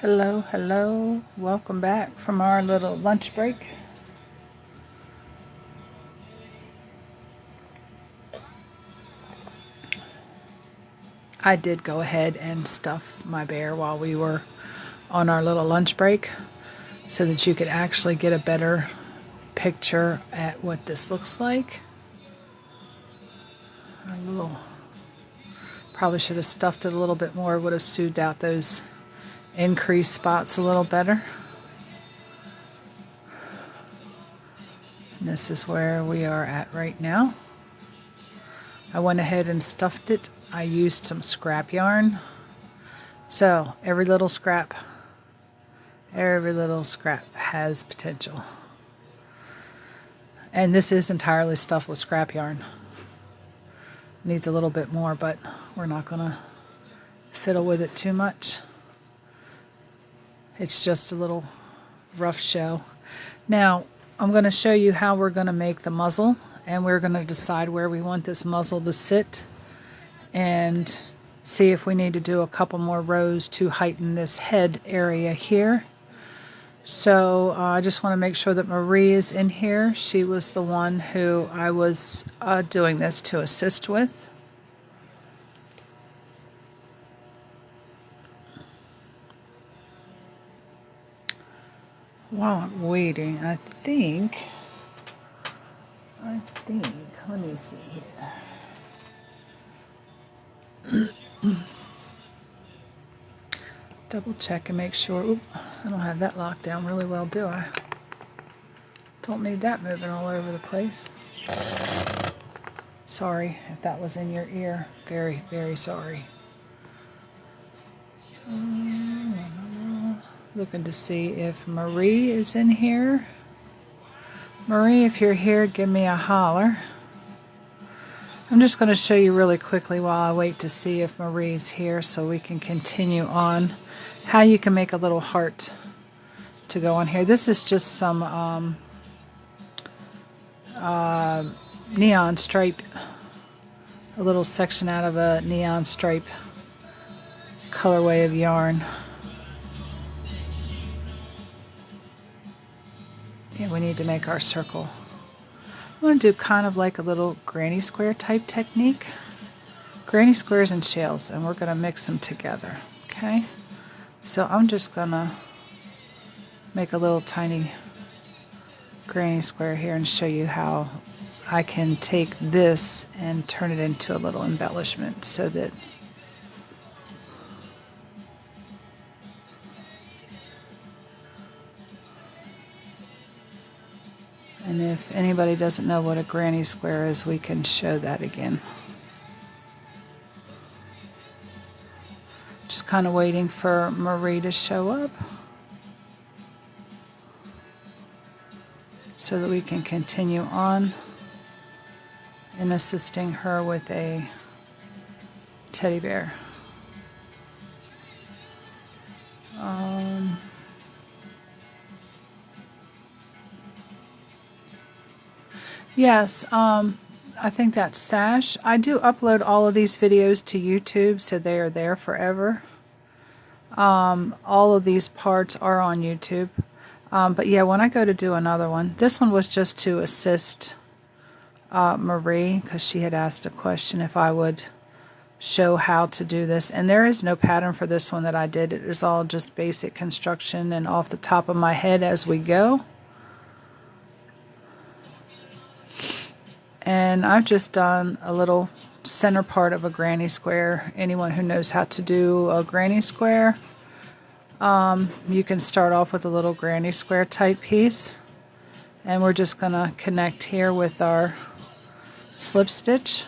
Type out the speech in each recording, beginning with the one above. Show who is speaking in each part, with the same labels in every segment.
Speaker 1: Hello, hello. Welcome back from our little lunch break. I did go ahead and stuff my bear while we were on our little lunch break so that you could actually get a better picture at what this looks like. Probably should have stuffed it a little bit more, would have smoothed out those increased spots a little better. And this is where we are at right now. I went ahead and stuffed it. I used some scrap yarn. So every little scrap has potential. And this is entirely stuffed with scrap yarn. Needs a little bit more, but we're not going to fiddle with it too much. It's just a little rough show. Now, I'm going to show you how we're going to make the muzzle, and we're going to decide where we want this muzzle to sit and see if we need to do a couple more rows to heighten this head area here. So I just want to make sure that Marie is in here. She was the one who I was doing this to assist with. While I'm waiting, I think, let me see here. Double check and make sure. Oop, I don't have that locked down really well, do I? Don't need that moving all over the place. Sorry if that was in your ear. Very, very sorry. Looking to see if Marie is in here. Marie, if you're here, give me a holler. I'm just going to show you really quickly while I wait to see if Marie's here so we can continue on how you can make a little heart to go on here. This is just some neon stripe, a little section out of a neon stripe colorway of yarn. Yeah, we need to make our circle. I'm going to do kind of like a little granny square type technique. Granny squares and shells, and we're going to mix them together. Okay? So I'm just going to make a little tiny granny square here and show you how I can take this and turn it into a little embellishment so that and if anybody doesn't know what a granny square is, we can show that again. Just kind of waiting for Marie to show up so that we can continue on in assisting her with a teddy bear. Yes, I think that's sash. I do upload all of these videos to YouTube, so they are there forever. All of these parts are on YouTube. But yeah, when I go to do another one, this one was just to assist Marie, because she had asked a question if I would show how to do this. And there is no pattern for this one that I did. It is all just basic construction and off the top of my head as we go. And I've just done a little center part of a granny square. Anyone who knows how to do a granny square, you can start off with a little granny square type piece. And we're just going to connect here with our slip stitch.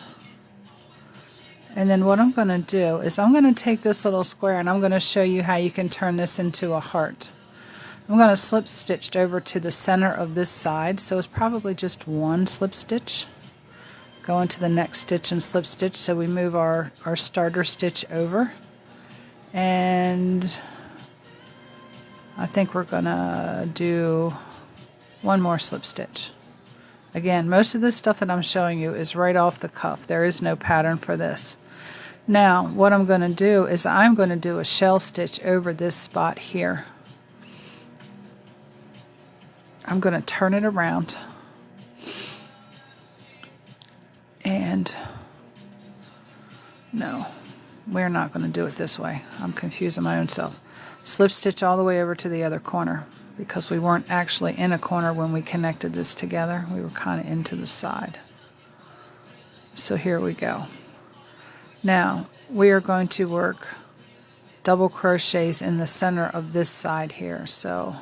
Speaker 1: And then what I'm going to do is I'm going to take this little square and I'm going to show you how you can turn this into a heart. I'm going to slip stitch over to the center of this side, so it's probably just one slip stitch. Go into the next stitch and slip stitch, so we move our starter stitch over. And I think we're going to do one more slip stitch. Again, most of this stuff that I'm showing you is right off the cuff. There is no pattern for this. Now what I'm going to do is I'm going to do a shell stitch over this spot here. I'm going to turn it around and no, we're not going to do it this way. I'm confusing my own self. Slip stitch all the way over to the other corner because we weren't actually in a corner when we connected this together. We were kind of into the side. So here we go. Now we are going to work double crochets in the center of this side here. So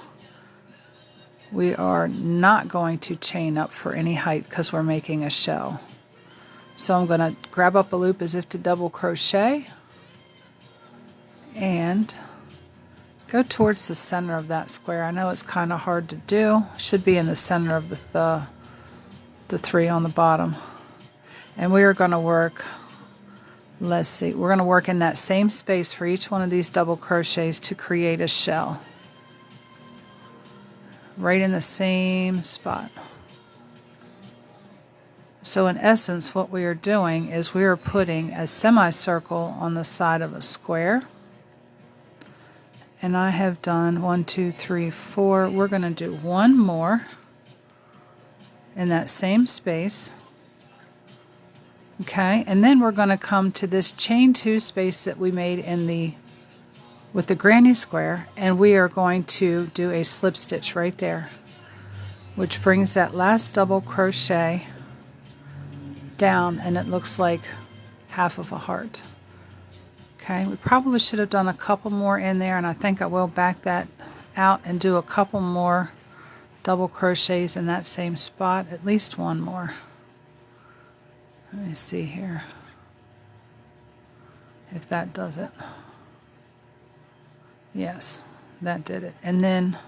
Speaker 1: we are not going to chain up for any height because we're making a shell. So I'm going to grab up a loop as if to double crochet and go towards the center of that square. I know it's kind of hard to do. Should be in the center of the three on the bottom. And we are going to work, let's see, we're going to work in that same space for each one of these double crochets to create a shell. Right in the same spot. So in essence what we are doing is we are putting a semicircle on the side of a square. And I have done 1, 2, 3, 4. We're going to do one more in that same space. Okay, and then we're going to come to this chain 2 space that we made in with the granny square, and we are going to do a slip stitch right there, which brings that last double crochet down, and it looks like half of a heart. Okay, we probably should have done a couple more in there, and I think I will back that out and do a couple more double crochets in that same spot, at least one more. Let me see here if that does it. Yes, that did it. And then,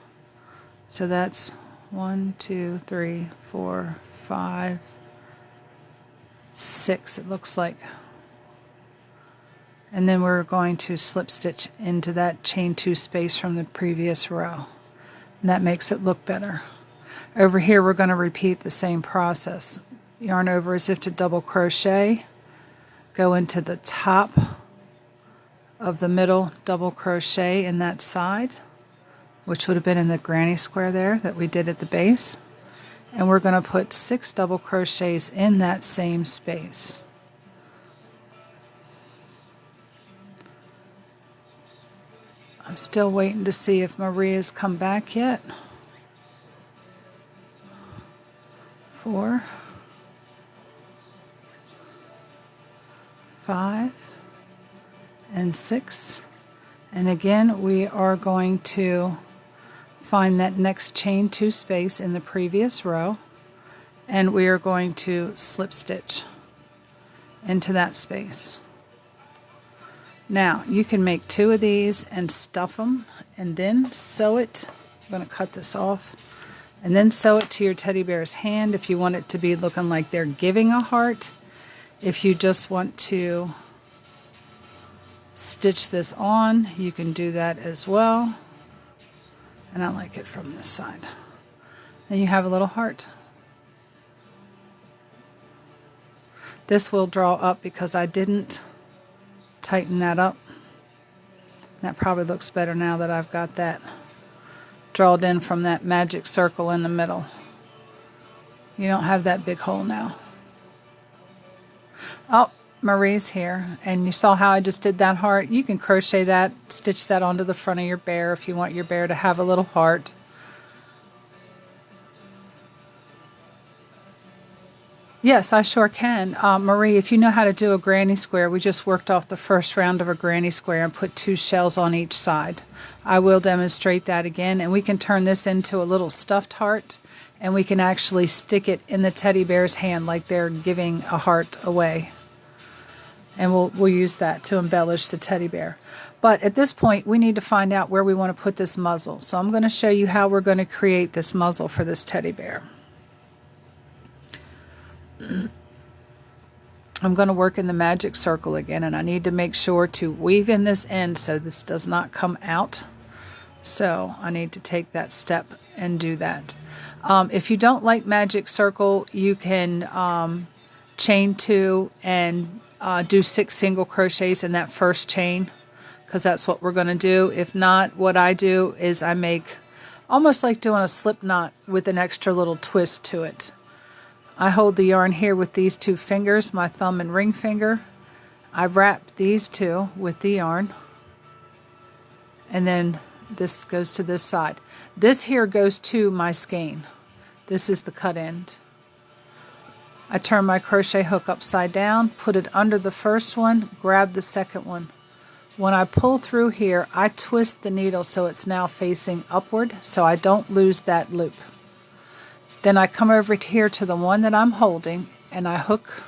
Speaker 1: so that's 1, 2, 3, 4, 5, 6, it looks like. And then we're going to slip stitch into that chain 2 space from the previous row. And that makes it look better. Over here we're going to repeat the same process. Yarn over as if to double crochet, go into the top of the middle double crochet in that side, which would have been in the granny square there that we did at the base, and we're going to put 6 double crochets in that same space. I'm still waiting to see if Maria's come back yet. 4, 5, and 6, and again we are going to find that next chain 2 space in the previous row, and we are going to slip stitch into that space. Now you can make 2 of these and stuff them and then sew it. I'm going to cut this off and then sew it to your teddy bear's hand if you want it to be looking like they're giving a heart. If you just want to stitch this on, you can do that as well. And I like it from this side. Then you have a little heart. This will draw up because I didn't tighten that up. That probably looks better now that I've got that drawn in from that magic circle in the middle. You don't have that big hole now. Oh, Marie's here, and you saw how I just did that heart. You can crochet that, stitch that onto the front of your bear if you want your bear to have a little heart. Yes, I sure can. Marie, if you know how to do a granny square, we just worked off the first round of a granny square and put 2 shells on each side. I will demonstrate that again, and we can turn this into a little stuffed heart, and we can actually stick it in the teddy bear's hand like they're giving a heart away. And we'll use that to embellish the teddy bear. But at this point, we need to find out where we want to put this muzzle. So I'm going to show you how we're going to create this muzzle for this teddy bear. I'm going to work in the magic circle again, and I need to make sure to weave in this end so this does not come out. So I need to take that step and do that. If you don't like magic circle, you can chain 2 and do 6 single crochets in that first chain, because that's what we're going to do. If not, what I do is I make almost like doing a slip knot with an extra little twist to it. I hold the yarn here with these 2 fingers, my thumb and ring finger. I wrap these 2 with the yarn, and then this goes to this side. This here goes to my skein. This is the cut end. I turn my crochet hook upside down, put it under the first one, grab the second one. When I pull through here, I twist the needle so it's now facing upward so I don't lose that loop. Then I come over here to the one that I'm holding and I hook,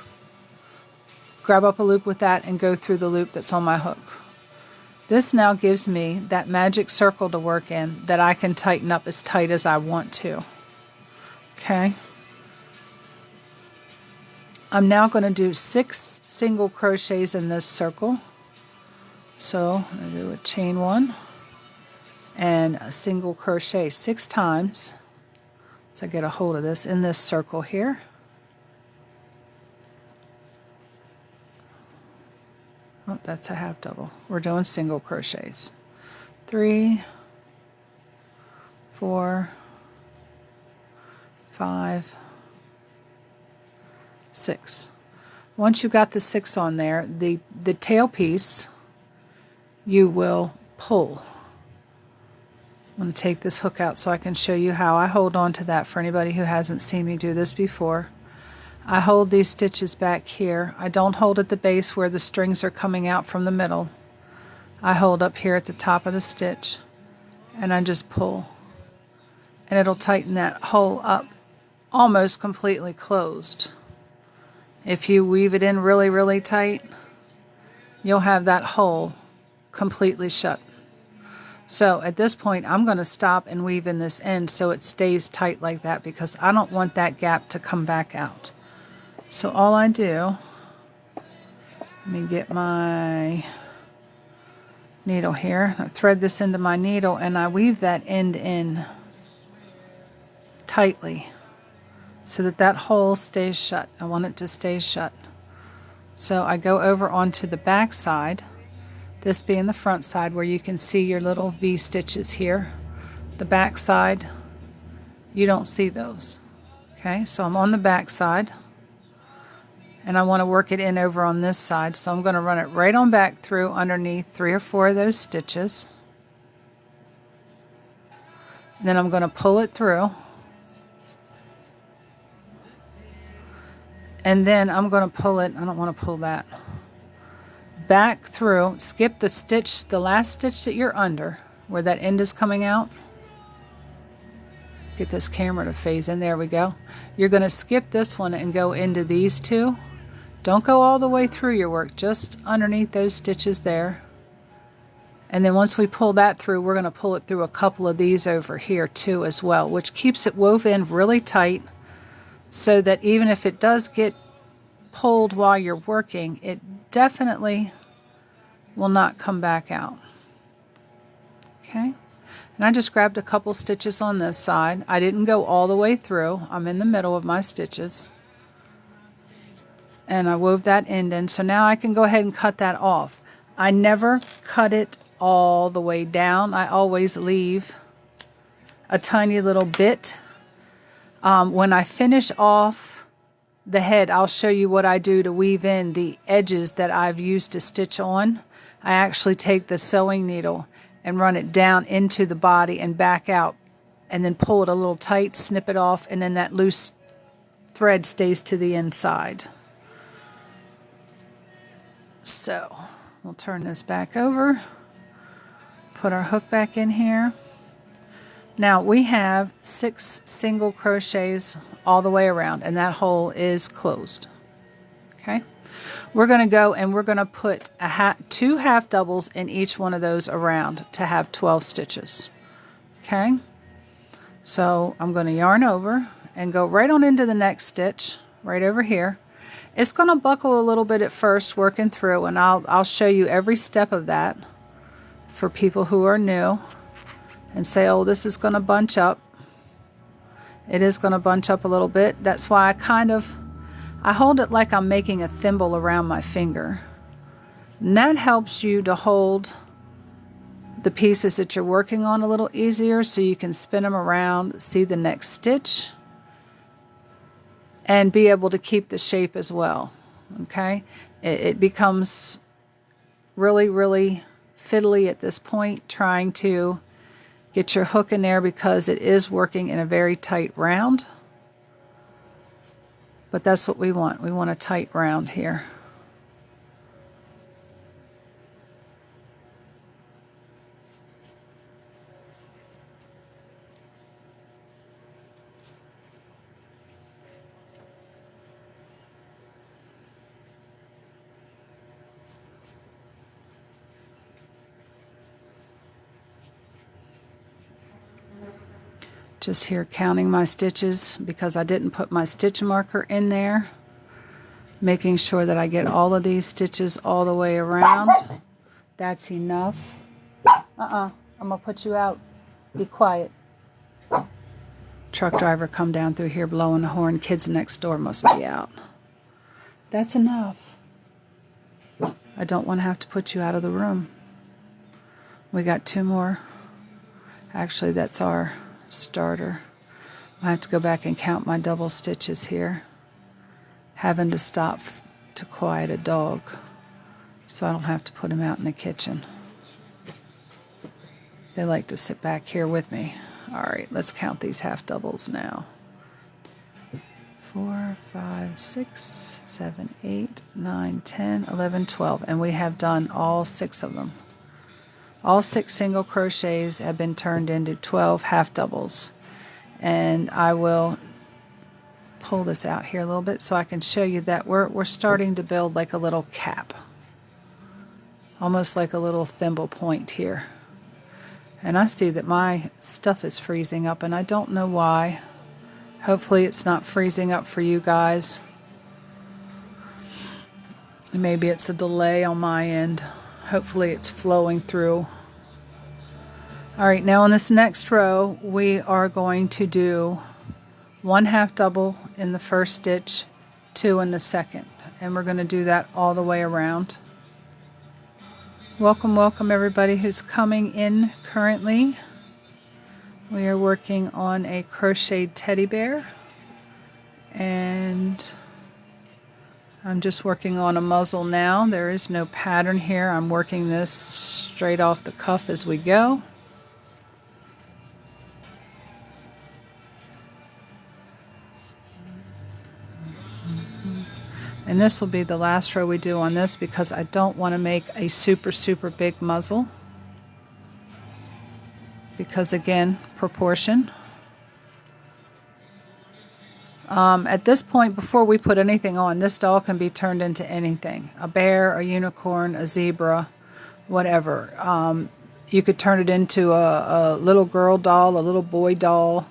Speaker 1: grab up a loop with that and go through the loop that's on my hook. This now gives me that magic circle to work in that I can tighten up as tight as I want to. Okay. I'm now going to do 6 single crochets in this circle. So I'm going to do a chain 1 and a single crochet 6 times. So I get a hold of this in this circle here. Oh, that's a half double. We're doing single crochets. 3, 4, 5, 6. Once you've got the 6 on there, the tail piece you will pull. I'm going to take this hook out so I can show you how I hold on to that for anybody who hasn't seen me do this before. I hold these stitches back here. I don't hold at the base where the strings are coming out from the middle. I hold up here at the top of the stitch and I just pull. And it'll tighten that hole up almost completely closed. If you weave it in really, really tight, you'll have that hole completely shut. So at this point, I'm going to stop and weave in this end so it stays tight like that because I don't want that gap to come back out. So all I do, let me get my needle here. I thread this into my needle and I weave that end in tightly so that that hole stays shut. I want it to stay shut. So I go over onto the back side, this being the front side where you can see your little V stitches here. The back side, you don't see those. Okay, so I'm on the back side and I want to work it in over on this side, so I'm going to run it right on back through underneath 3 or 4 of those stitches. And then I'm going to pull it through. And then I'm going to pull it, I don't want to pull that, back through, skip the stitch, the last stitch that you're under, where that end is coming out. Get this camera to phase in, there we go. You're going to skip this one and go into these 2. Don't go all the way through your work, just underneath those stitches there. And then once we pull that through, we're going to pull it through a couple of these over here too as well, which keeps it woven in really tight so that even if it does get pulled while you're working, it definitely will not come back out. Okay, and I just grabbed a couple stitches on this side. I didn't go all the way through. I'm in the middle of my stitches. And I wove that end in, so now I can go ahead and cut that off. I never cut it all the way down. I always leave a tiny little bit. When I finish off the head, I'll show you what I do to weave in the edges that I've used to stitch on. I actually take the sewing needle and run it down into the body and back out, and then pull it a little tight, snip it off, and then that loose thread stays to the inside. So we'll turn this back over, put our hook back in here. Now we have 6 single crochets all the way around and that hole is closed. Okay, we're going to go and we're going to put 2 half doubles in each one of those around to have 12 stitches. Okay, so I'm going to yarn over and go right on into the next stitch right over here. It's going to buckle a little bit at first working through, and I'll show you every step of that for people who are new and say, oh, this is going to bunch up. It is going to bunch up a little bit. That's why I hold it like I'm making a thimble around my finger. And that helps you to hold the pieces that you're working on a little easier, so you can spin them around, see the next stitch, and be able to keep the shape as well. Okay? It becomes really, really fiddly at this point, trying to get your hook in there because it is working in a very tight round. But that's what we want. We want a tight round here. Just here counting my stitches because I didn't put my stitch marker in there. Making sure that I get all of these stitches all the way around. That's enough. I'm going to put you out. Be quiet. Truck driver come down through here blowing the horn. Kids next door must be out. That's enough. I don't want to have to put you out of the room. We got 2 more. Actually, that's our starter. I have to go back and count my double stitches here. Having to stop to quiet a dog so I don't have to put him out in the kitchen. They like to sit back here with me. Alright, let's count these half doubles now. 4, 5, 6, 7, 8, 9, 10, 11, 12. And we have done all 6 of them. All 6 single crochets have been turned into 12 half doubles. And I will pull this out here a little bit so I can show you that we're starting to build like a little cap. Almost like a little thimble point here. And I see that my stuff is freezing up and I don't know why. Hopefully it's not freezing up for you guys. Maybe it's a delay on my end. Hopefully it's flowing through. Alright, now in this next row we are going to do 1 half double in the first stitch, 2 in the second. And we're going to do that all the way around. Welcome, welcome everybody who's coming in currently. We are working on a crocheted teddy bear. And I'm just working on a muzzle now. There is no pattern here. I'm working this straight off the cuff as we go. And this will be the last row we do on this because I don't want to make a super, super big muzzle. Because again, proportion. At this point, before we put anything on, this doll can be turned into anything. A bear, a unicorn, a zebra, whatever. You could turn it into a little girl doll, a little boy doll,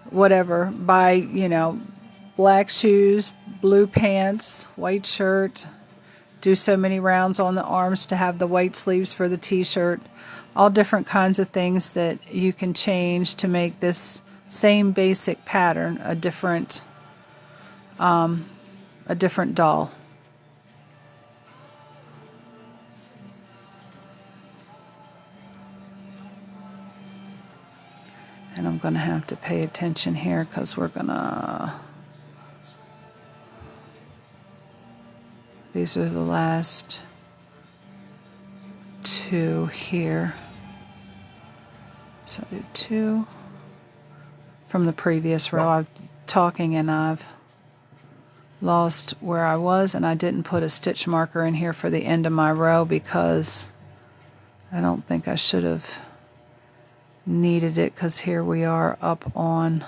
Speaker 1: whatever. Buy, you know, black shoes, blue pants, white shirt. Do so many rounds on the arms to have the white sleeves for the t-shirt. All different kinds of things that you can change to make this same basic pattern a different doll. And I'm going to have to pay attention here because we're going to... These are the last 2 here. So I do 2 from the previous row. I'm talking and I've lost where I was, and I didn't put a stitch marker in here for the end of my row because I don't think I should have needed it, because here we are up on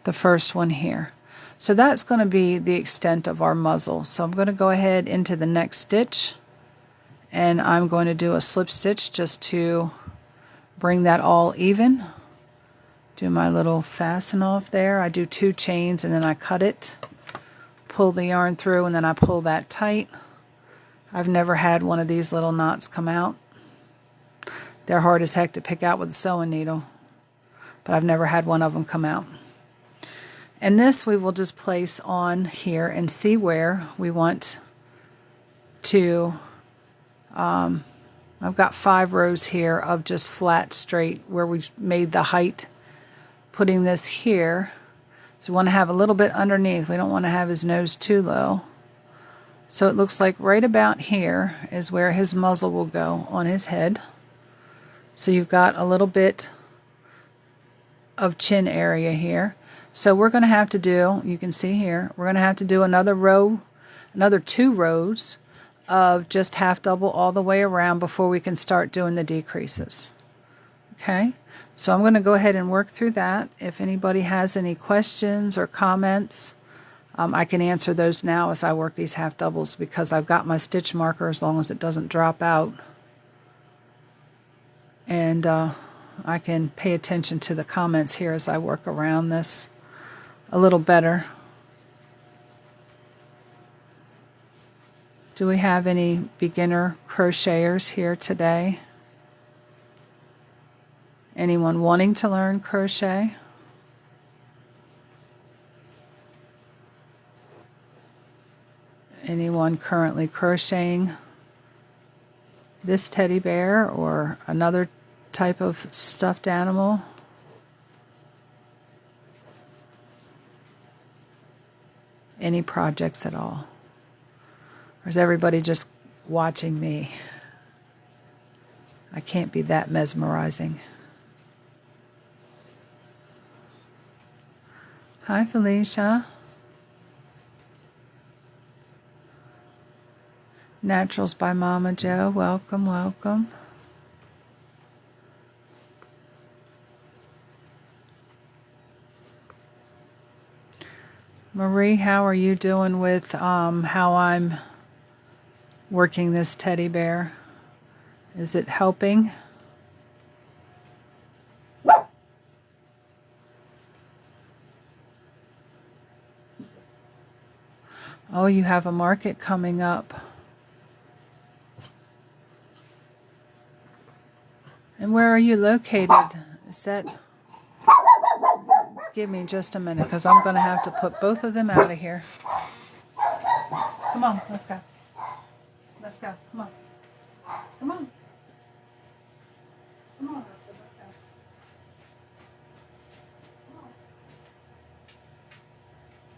Speaker 1: the first one here. So that's going to be the extent of our muzzle. So I'm going to go ahead into the next stitch and I'm going to do a slip stitch just to bring that all even. Do my little fasten off there. I do 2 chains and then I cut it, pull the yarn through, and then I pull that tight. I've never had one of these little knots come out. They're hard as heck to pick out with a sewing needle, but I've never had one of them come out. And this we will just place on here and see where we want to, I've got 5 rows here of just flat straight where we made the height. Putting this here, so we want to have a little bit underneath. We don't want to have his nose too low. So it looks like right about here is where his muzzle will go on his head. So you've got a little bit of chin area here. So we're going to have to do, you can see here, we're going to have to do another row, another 2 rows of just half double all the way around before we can start doing the decreases. Okay, so I'm going to go ahead and work through that. If anybody has any questions or comments, I can answer those now as I work these half doubles, because I've got my stitch marker as long as it doesn't drop out. And I can pay attention to the comments here as I work around this a little better. Do we have any beginner crocheters here today? Anyone wanting to learn crochet? Anyone currently crocheting this teddy bear or another type of stuffed animal? Any projects at all? Or is everybody just watching me? I can't be that mesmerizing. Hi, Felicia. Naturals by Mama Jo. Welcome, welcome. Marie, how are you doing with how I'm working this teddy bear? Is it helping? Oh, you have a market coming up. And where are you located? Is that... Give me just a minute, because I'm going to have to put both of them out of here. Come on, let's go. Let's go. Come on. Come on. Come on, let's go. Come on.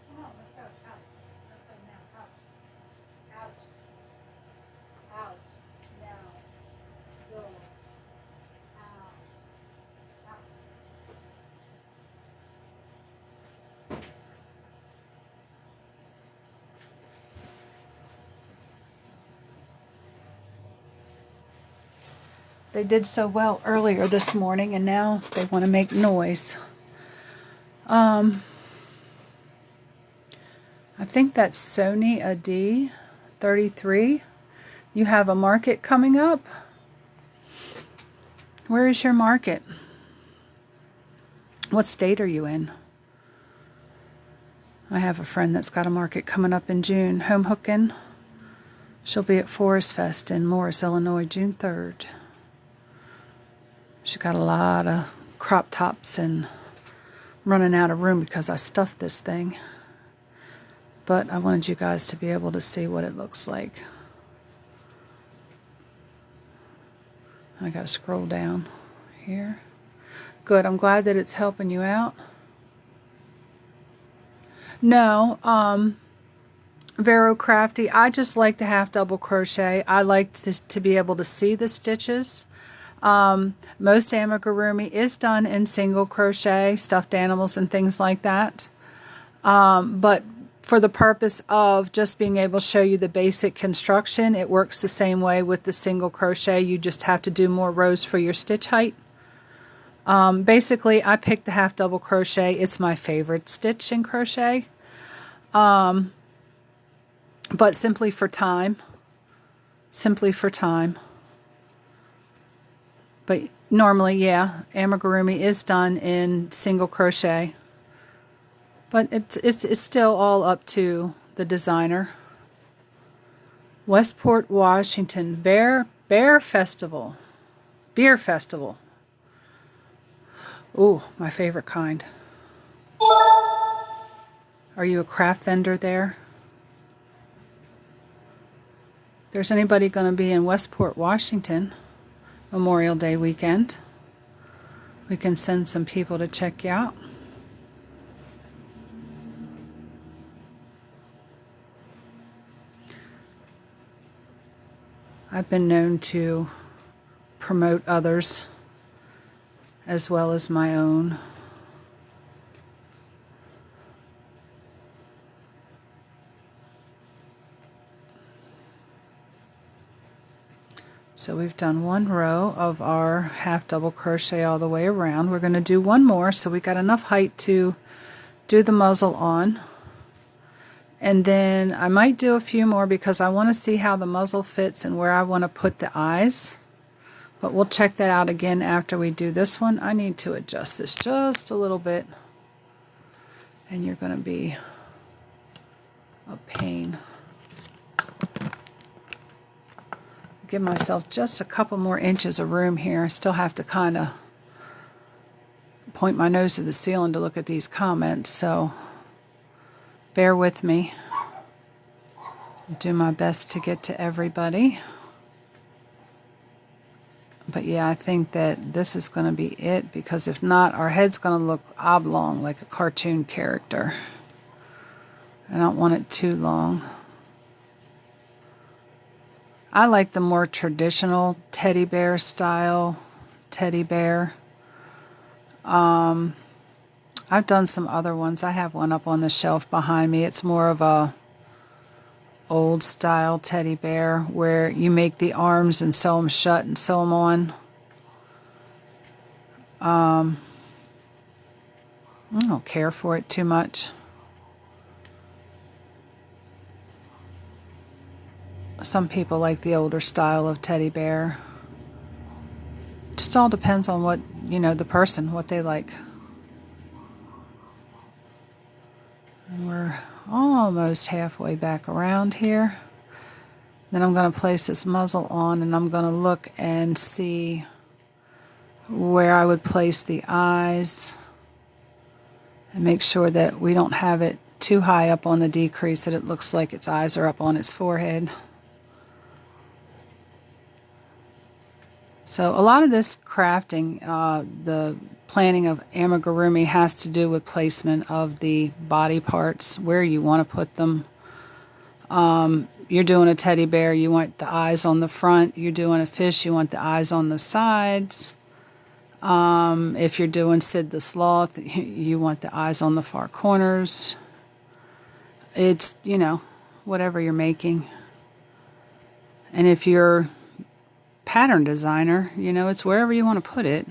Speaker 1: Come on, let's go. Out. Let's go now. Out. Out. Out. Now. Go. Out. Out. They did so well earlier this morning, and now they want to make noise. I think that's Sony AD 33. You have a market coming up? Where is your market? What state are you in? I have a friend that's got a market coming up in June. Home hooking. She'll be at Forest Fest in Morris, Illinois, June 3rd. She got a lot of crop tops and running out of room because I stuffed this thing. But I wanted you guys to be able to see what it looks like. I gotta scroll down here. Good, I'm glad that it's helping you out. No, Vero Crafty, I just like the half double crochet. I like to be able to see the stitches. Most amigurumi is done in single crochet, stuffed animals and things like that. But for the purpose of just being able to show you the basic construction, it works the same way with the single crochet. You just have to do more rows for your stitch height. Basically, I picked the half double crochet. It's my favorite stitch in crochet. But simply for time. Simply for time. But normally, yeah, amigurumi is done in single crochet. But it's still all up to the designer. Westport, Washington, Beer Festival. Beer Festival. Ooh, my favorite kind. Are you a craft vendor there? If there's anybody going to be in Westport, Washington, Memorial Day weekend, we can send some people to check you out. I've been known to promote others as well as my own. So we've done one row of our half double crochet all the way around. We're going to do one more, so we got enough height to do the muzzle on. And then I might do a few more because I want to see how the muzzle fits and where I want to put the eyes. But we'll check that out again after we do this one. I need to adjust this just a little bit. And you're going to be a pain. Give myself just a couple more inches of room here. I still have to kind of point my nose to the ceiling to look at these comments, so bear with me. I'll do my best to get to everybody. But yeah, I think that this is going to be it, because if not, our head's going to look oblong like a cartoon character. I don't want it too long. I like the more traditional teddy bear style teddy bear. I've done some other ones. I have one up on the shelf behind me. It's more of a old style teddy bear where you make the arms and sew them shut and sew them on. I don't care for it too much. Some people like the older style of teddy bear. Just all depends on what, the person, what they like. And we're almost halfway back around here. Then I'm going to place this muzzle on, and I'm going to look and see where I would place the eyes and make sure that we don't have it too high up on the decrease that it looks like its eyes are up on its forehead. So a lot of this crafting, the planning of amigurumi, has to do with placement of the body parts, where you want to put them. You're doing a teddy bear, you want the eyes on the front. You're doing a fish, you want the eyes on the sides. If you're doing Sid the Sloth, you want the eyes on the far corners. It's, whatever you're making. And if you're pattern designer, it's wherever you want to put it.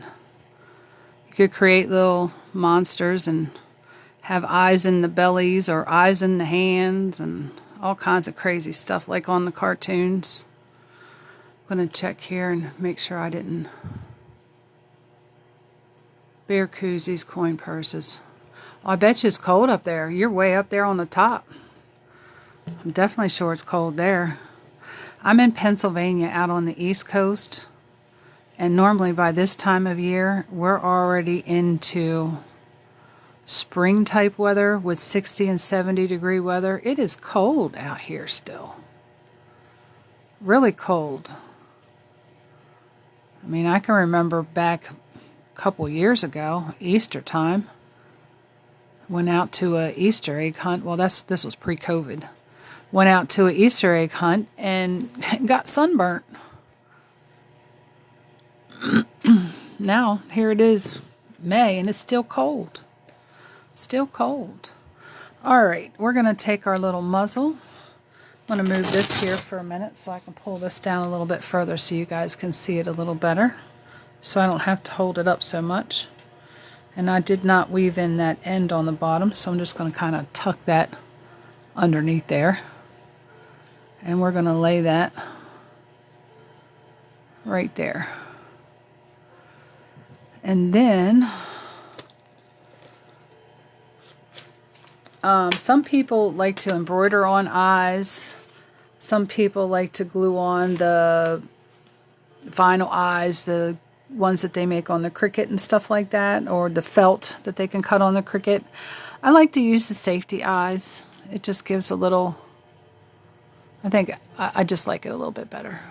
Speaker 1: You could create little monsters and have eyes in the bellies or eyes in the hands and all kinds of crazy stuff like on the cartoons. I'm going to check here and make sure I didn't. Bear koozies, coin purses. Oh, I bet you it's cold up there. You're way up there on the top. I'm definitely sure it's cold there. I'm in Pennsylvania out on the East Coast, and normally by this time of year, we're already into spring type weather with 60 and 70 degree weather. It is cold out here still. Really cold. I mean, I can remember back a couple years ago, Easter time, went out to a Easter egg hunt. Well, this was pre-COVID. Went out to an Easter egg hunt and got sunburnt. Now, here it is, May, and it's still cold. Still cold. All right, we're going to take our little muzzle. I'm going to move this here for a minute so I can pull this down a little bit further so you guys can see it a little better, so I don't have to hold it up so much. And I did not weave in that end on the bottom, so I'm just going to kind of tuck that underneath there. And we're going to lay that right there. And then some people like to embroider on eyes. Some people like to glue on the vinyl eyes, the ones that they make on the Cricut and stuff like that, or the felt that they can cut on the Cricut. I like to use the safety eyes. It just gives a little, I think I just like it a little bit better.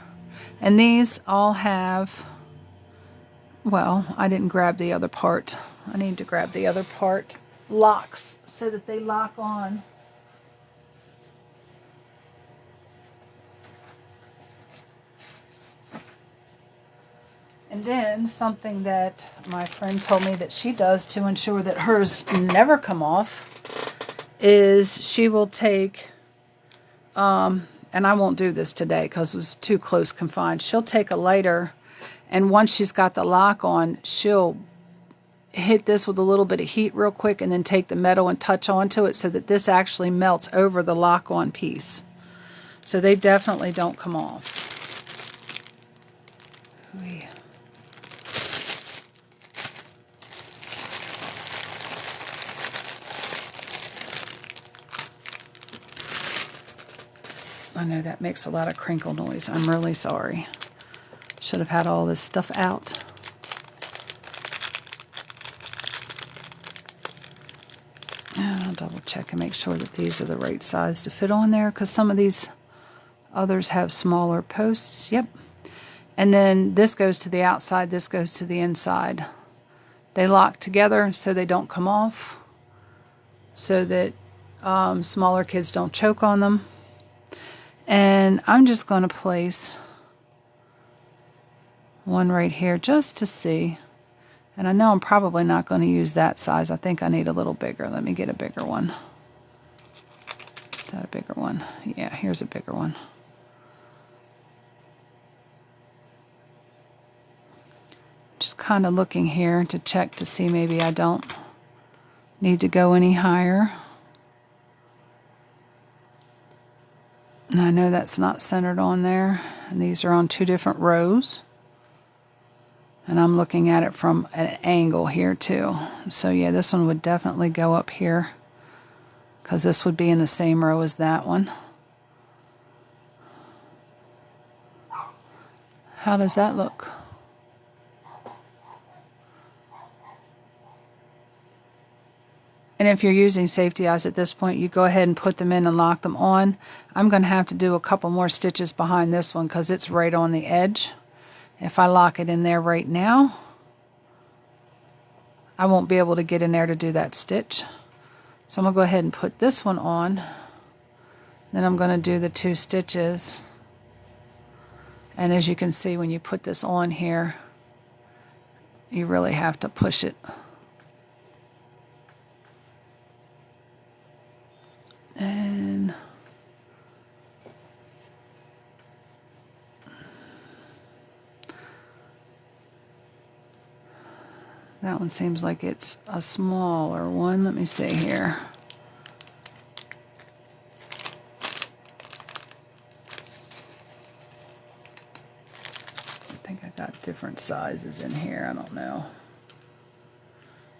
Speaker 1: And these all have, well, I didn't grab the other part. I need to grab the other part. Locks, so that they lock on. And then something that my friend told me that she does to ensure that hers never come off is she will take, and I won't do this today because it was too close confined. She'll take a lighter, and once she's got the lock on, she'll hit this with a little bit of heat real quick and then take the metal and touch onto it so that this actually melts over the lock-on piece. So they definitely don't come off. I know that makes a lot of crinkle noise. I'm really sorry. Should have had all this stuff out. And I'll double check and make sure that these are the right size to fit on there, because some of these others have smaller posts. Yep. And then this goes to the outside, this goes to the inside. They lock together so they don't come off, so that smaller kids don't choke on them. And I'm just going to place one right here just to see. And I know I'm probably not going to use that size. I think I need a little bigger. Let me get a bigger one. Is that a bigger one? Yeah, here's a bigger one. Just kind of looking here to check to see maybe I don't need to go any higher. And I know that's not centered on there. And these are on two different rows. And I'm looking at it from an angle here too. So yeah, this one would definitely go up here, because this would be in the same row as that one. How does that look? And if you're using safety eyes at this point, you go ahead and put them in and lock them on. I'm going to have to do a couple more stitches behind this one because it's right on the edge. If I lock it in there right now, I won't be able to get in there to do that stitch. So I'm going to go ahead and put this one on. Then I'm going to do the 2 stitches. And as you can see, when you put this on here, you really have to push it. And that one seems like it's a smaller one. Let me see here. I think I got different sizes in here. I don't know.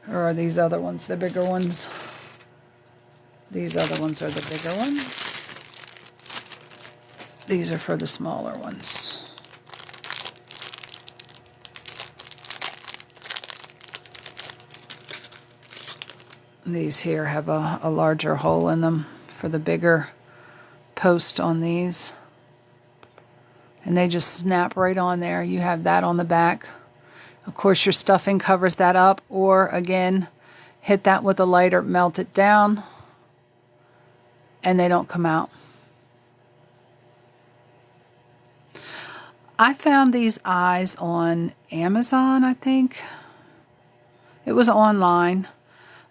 Speaker 1: Or are these other ones the bigger ones? These other ones are the bigger ones. These are for the smaller ones. These here have a larger hole in them for the bigger post on these. And they just snap right on there. You have that on the back. Of course, your stuffing covers that up, or again, hit that with a lighter, melt it down, and they don't come out. I found these eyes on Amazon, I think. It was online.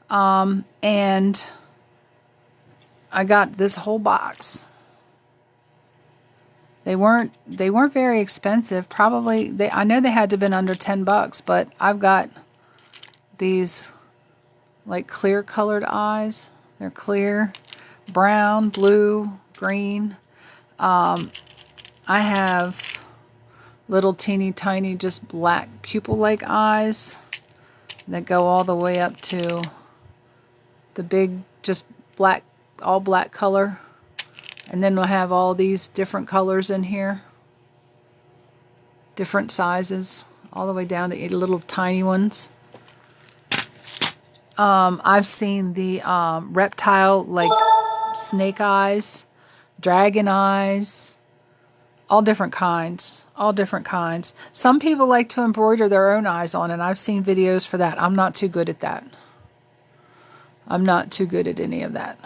Speaker 1: And I got this whole box. They weren't very expensive. Probably I know they had to have been under $10, but I've got these like clear colored eyes. They're clear, brown, blue, green. I have little teeny tiny just black pupil-like eyes that go all the way up to the big just black, all black color. And then we'll have all these different colors in here, different sizes. all the way down to 8 little tiny ones. I've seen the reptile, like snake eyes, dragon eyes, all different kinds. All different kinds. Some people like to embroider their own eyes on, and I've seen videos for that. I'm not too good at that. I'm not too good at any of that.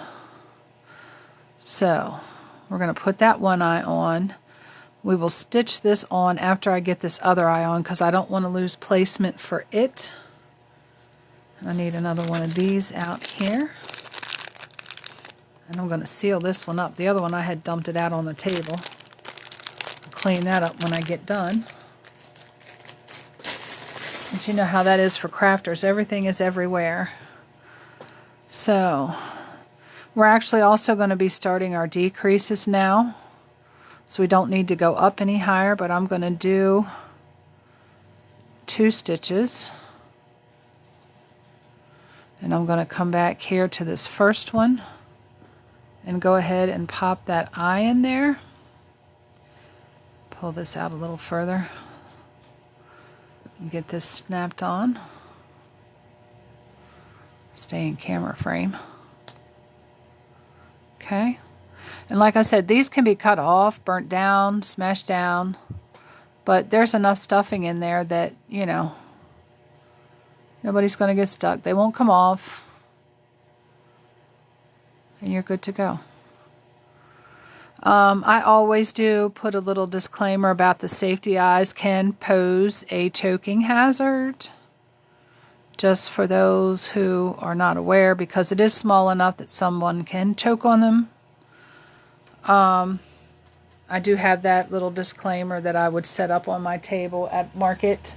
Speaker 1: So, we're going to put that one eye on. We will stitch this on after I get this other eye on because I don't want to lose placement for it. I need another one of these out here. And I'm going to seal this one up. The other one I had dumped it out on the table. I'll clean that up when I get done. But you know how that is for crafters. Everything is everywhere. So, we're actually also going to be starting our decreases now. So we don't need to go up any higher, but I'm going to do 2 stitches. And I'm going to come back here to this first one and go ahead and pop that eye in there. Pull this out a little further and get this snapped on. Stay in camera frame. Okay. And like I said, these can be cut off, burnt down, smashed down, but there's enough stuffing in there that, you know, nobody's going to get stuck. They won't come off, and you're good to go. I always do put a little disclaimer about the safety eyes can pose a choking hazard, just for those who are not aware, because it is small enough that someone can choke on them. I do have that little disclaimer that I would set up on my table at market,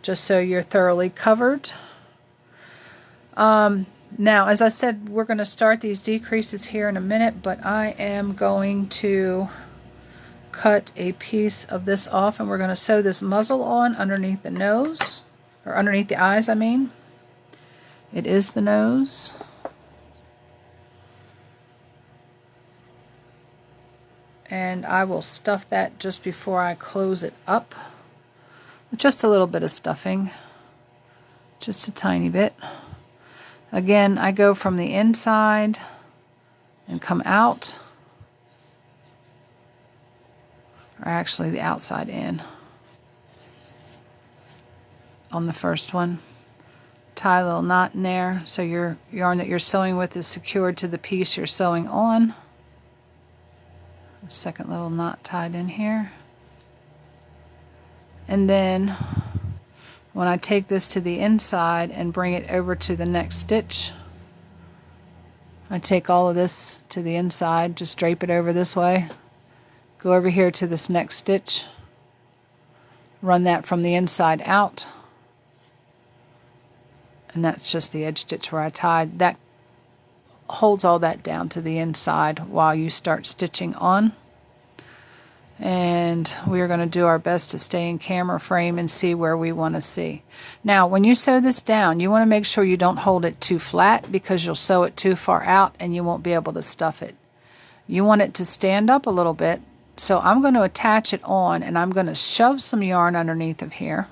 Speaker 1: just so you're thoroughly covered. Now, as I said, we're going to start these decreases here in a minute, but I am going to cut a piece of this off, and we're going to sew this muzzle on underneath the nose, or underneath the eyes, I mean. It is the nose. And I will stuff that just before I close it up. With just a little bit of stuffing. Just a tiny bit. Again, I go from the inside and come out. Or actually the outside in. On the first one. Tie a little knot in there so your yarn that you're sewing with is secured to the piece you're sewing on. A second little knot tied in here. And then when I take this to the inside and bring it over to the next stitch, I take all of this to the inside, just drape it over this way, go over here to this next stitch, run that from the inside out, and that's just the edge stitch where I tied. That holds all that down to the inside while you start stitching on. And we are going to do our best to stay in camera frame and see where we want to see. Now, when you sew this down, you want to make sure you don't hold it too flat, because you'll sew it too far out and you won't be able to stuff it. You want it to stand up a little bit. So I'm going to attach it on, and I'm going to shove some yarn underneath of here.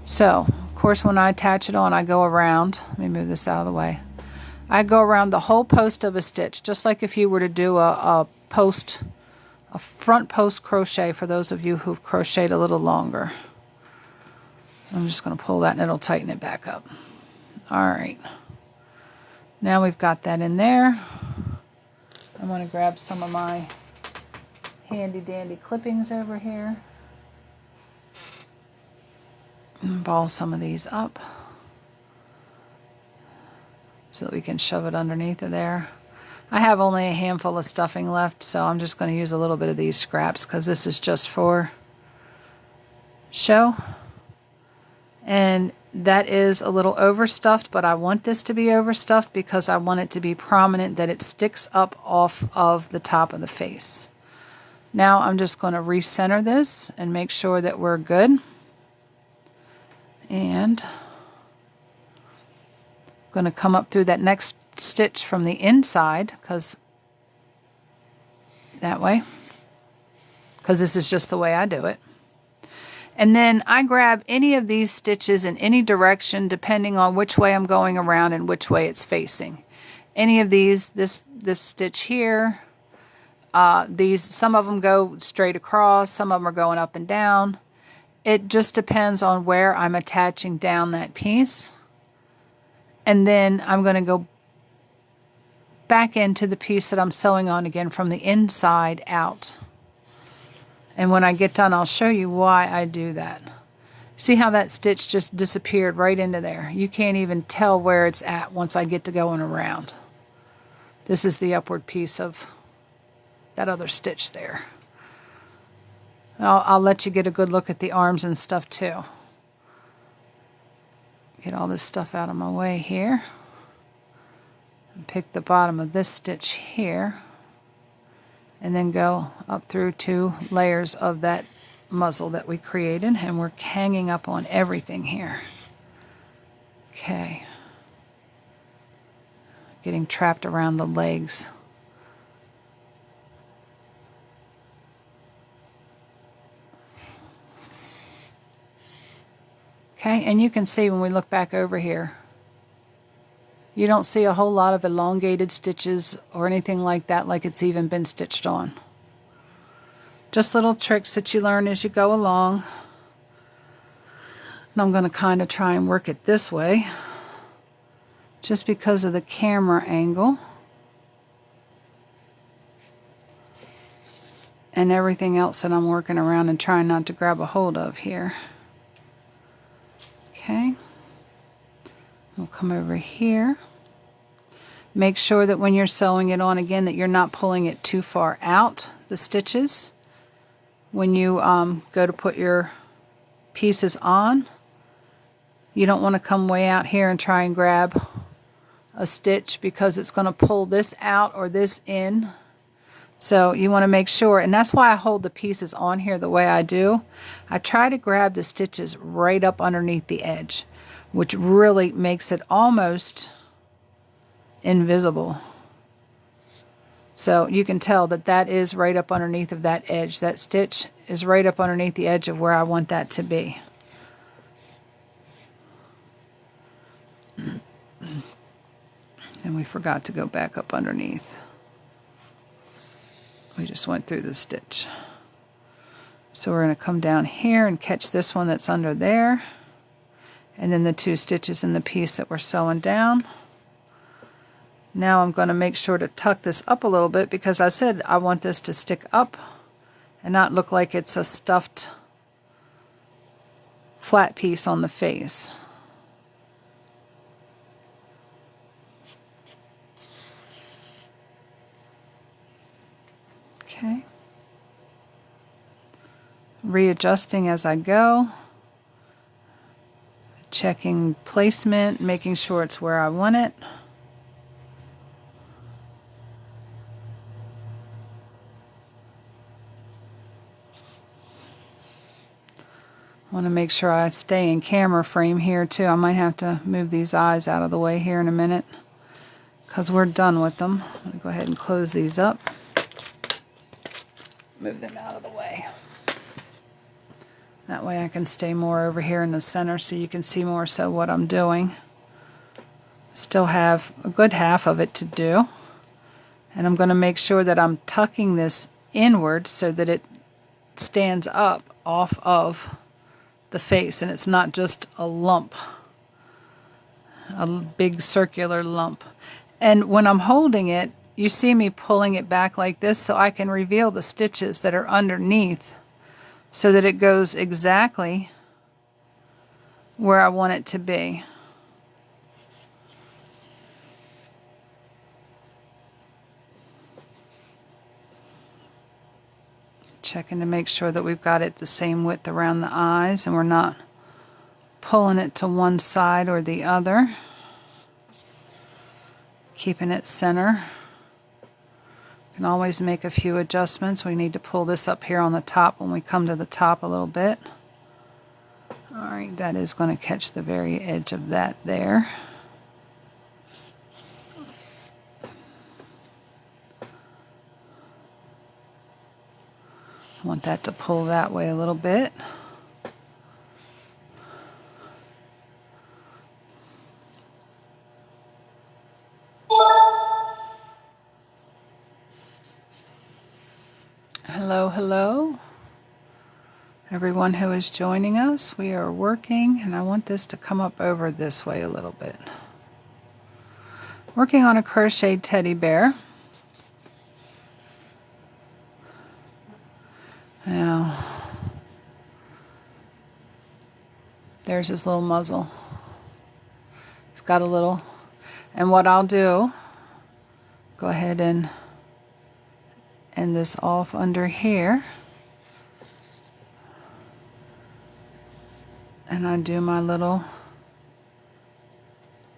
Speaker 1: So, of course, when I attach it on, I go around. Let me move this out of the way. I go around the whole post of a stitch, just like if you were to do a front post crochet, for those of you who've crocheted a little longer. I'm just going to pull that and it'll tighten it back up. Alright. Now we've got that in there. I'm going to grab some of my handy dandy clippings over here. And ball some of these up so that we can shove it underneath of there. I have only a handful of stuffing left, so I'm just going to use a little bit of these scraps because this is just for show. And that is a little overstuffed, but I want this to be overstuffed because I want it to be prominent, that it sticks up off of the top of the face. Now I'm just going to recenter this and make sure that we're good. And I'm going to come up through that next stitch from the inside, because that way, because this is just the way I do it. And then I grab any of these stitches in any direction depending on which way I'm going around and which way it's facing. Any of these, this stitch here, some of them go straight across, some of them are going up and down. It just depends on where I'm attaching down that piece. And then I'm going to go back into the piece that I'm sewing on again from the inside out. And when I get done, I'll show you why I do that. See how that stitch just disappeared right into there? You can't even tell where it's at once I get to going around. This is the upward piece of that other stitch there. I'll let you get a good look at the arms and stuff too. Get all this stuff out of my way here. And pick the bottom of this stitch here. And then go up through 2 layers of that muzzle that we created. And we're hanging up on everything here. Okay. Getting trapped around the legs. Okay, and you can see when we look back over here, you don't see a whole lot of elongated stitches or anything like that, like it's even been stitched on. Just little tricks that you learn as you go along. And I'm going to kind of try and work it this way, just because of the camera angle and everything else that I'm working around and trying not to grab a hold of here. Okay, we'll come over here. Make sure that when you're sewing it on again that you're not pulling it too far out, the stitches. When you go to put your pieces on, you don't want to come way out here and try and grab a stitch because it's going to pull this out or this in. So you want to make sure, and that's why I hold the pieces on here the way I do. I try to grab the stitches right up underneath the edge, which really makes it almost invisible. So you can tell that that is right up underneath of that edge. That stitch is right up underneath the edge of where I want that to be. And we forgot to go back up underneath. We just went through the stitch. So we're going to come down here and catch this one that's under there. And then the 2 stitches in the piece that we're sewing down. Now I'm going to make sure to tuck this up a little bit because I said I want this to stick up and not look like it's a stuffed flat piece on the face. Okay. Readjusting as I go. Checking placement, making sure it's where I want it. I want to make sure I stay in camera frame here too. I might have to move these eyes out of the way here in a minute because we're done with them. I'm going to go ahead and close these up. Move them out of the way. That way I can stay more over here in the center so you can see more so what I'm doing. Still have a good half of it to do. And I'm going to make sure that I'm tucking this inward so that it stands up off of the face and it's not just a lump, a big circular lump. And when I'm holding it, you see me pulling it back like this so I can reveal the stitches that are underneath so that it goes exactly where I want it to be. Checking to make sure that we've got it the same width around the eyes and we're not pulling it to one side or the other. Keeping it center. Can always make a few adjustments. We need to pull this up here on the top when we come to the top a little bit. Alright, that is going to catch the very edge of that there. I want that to pull that way a little bit. Hello, hello, everyone who is joining us. We are working, and I want this to come up over this way a little bit. Working on a crocheted teddy bear. Now, there's his little muzzle. It's got a little, and what I'll do, go ahead and end this off under here. And I do my little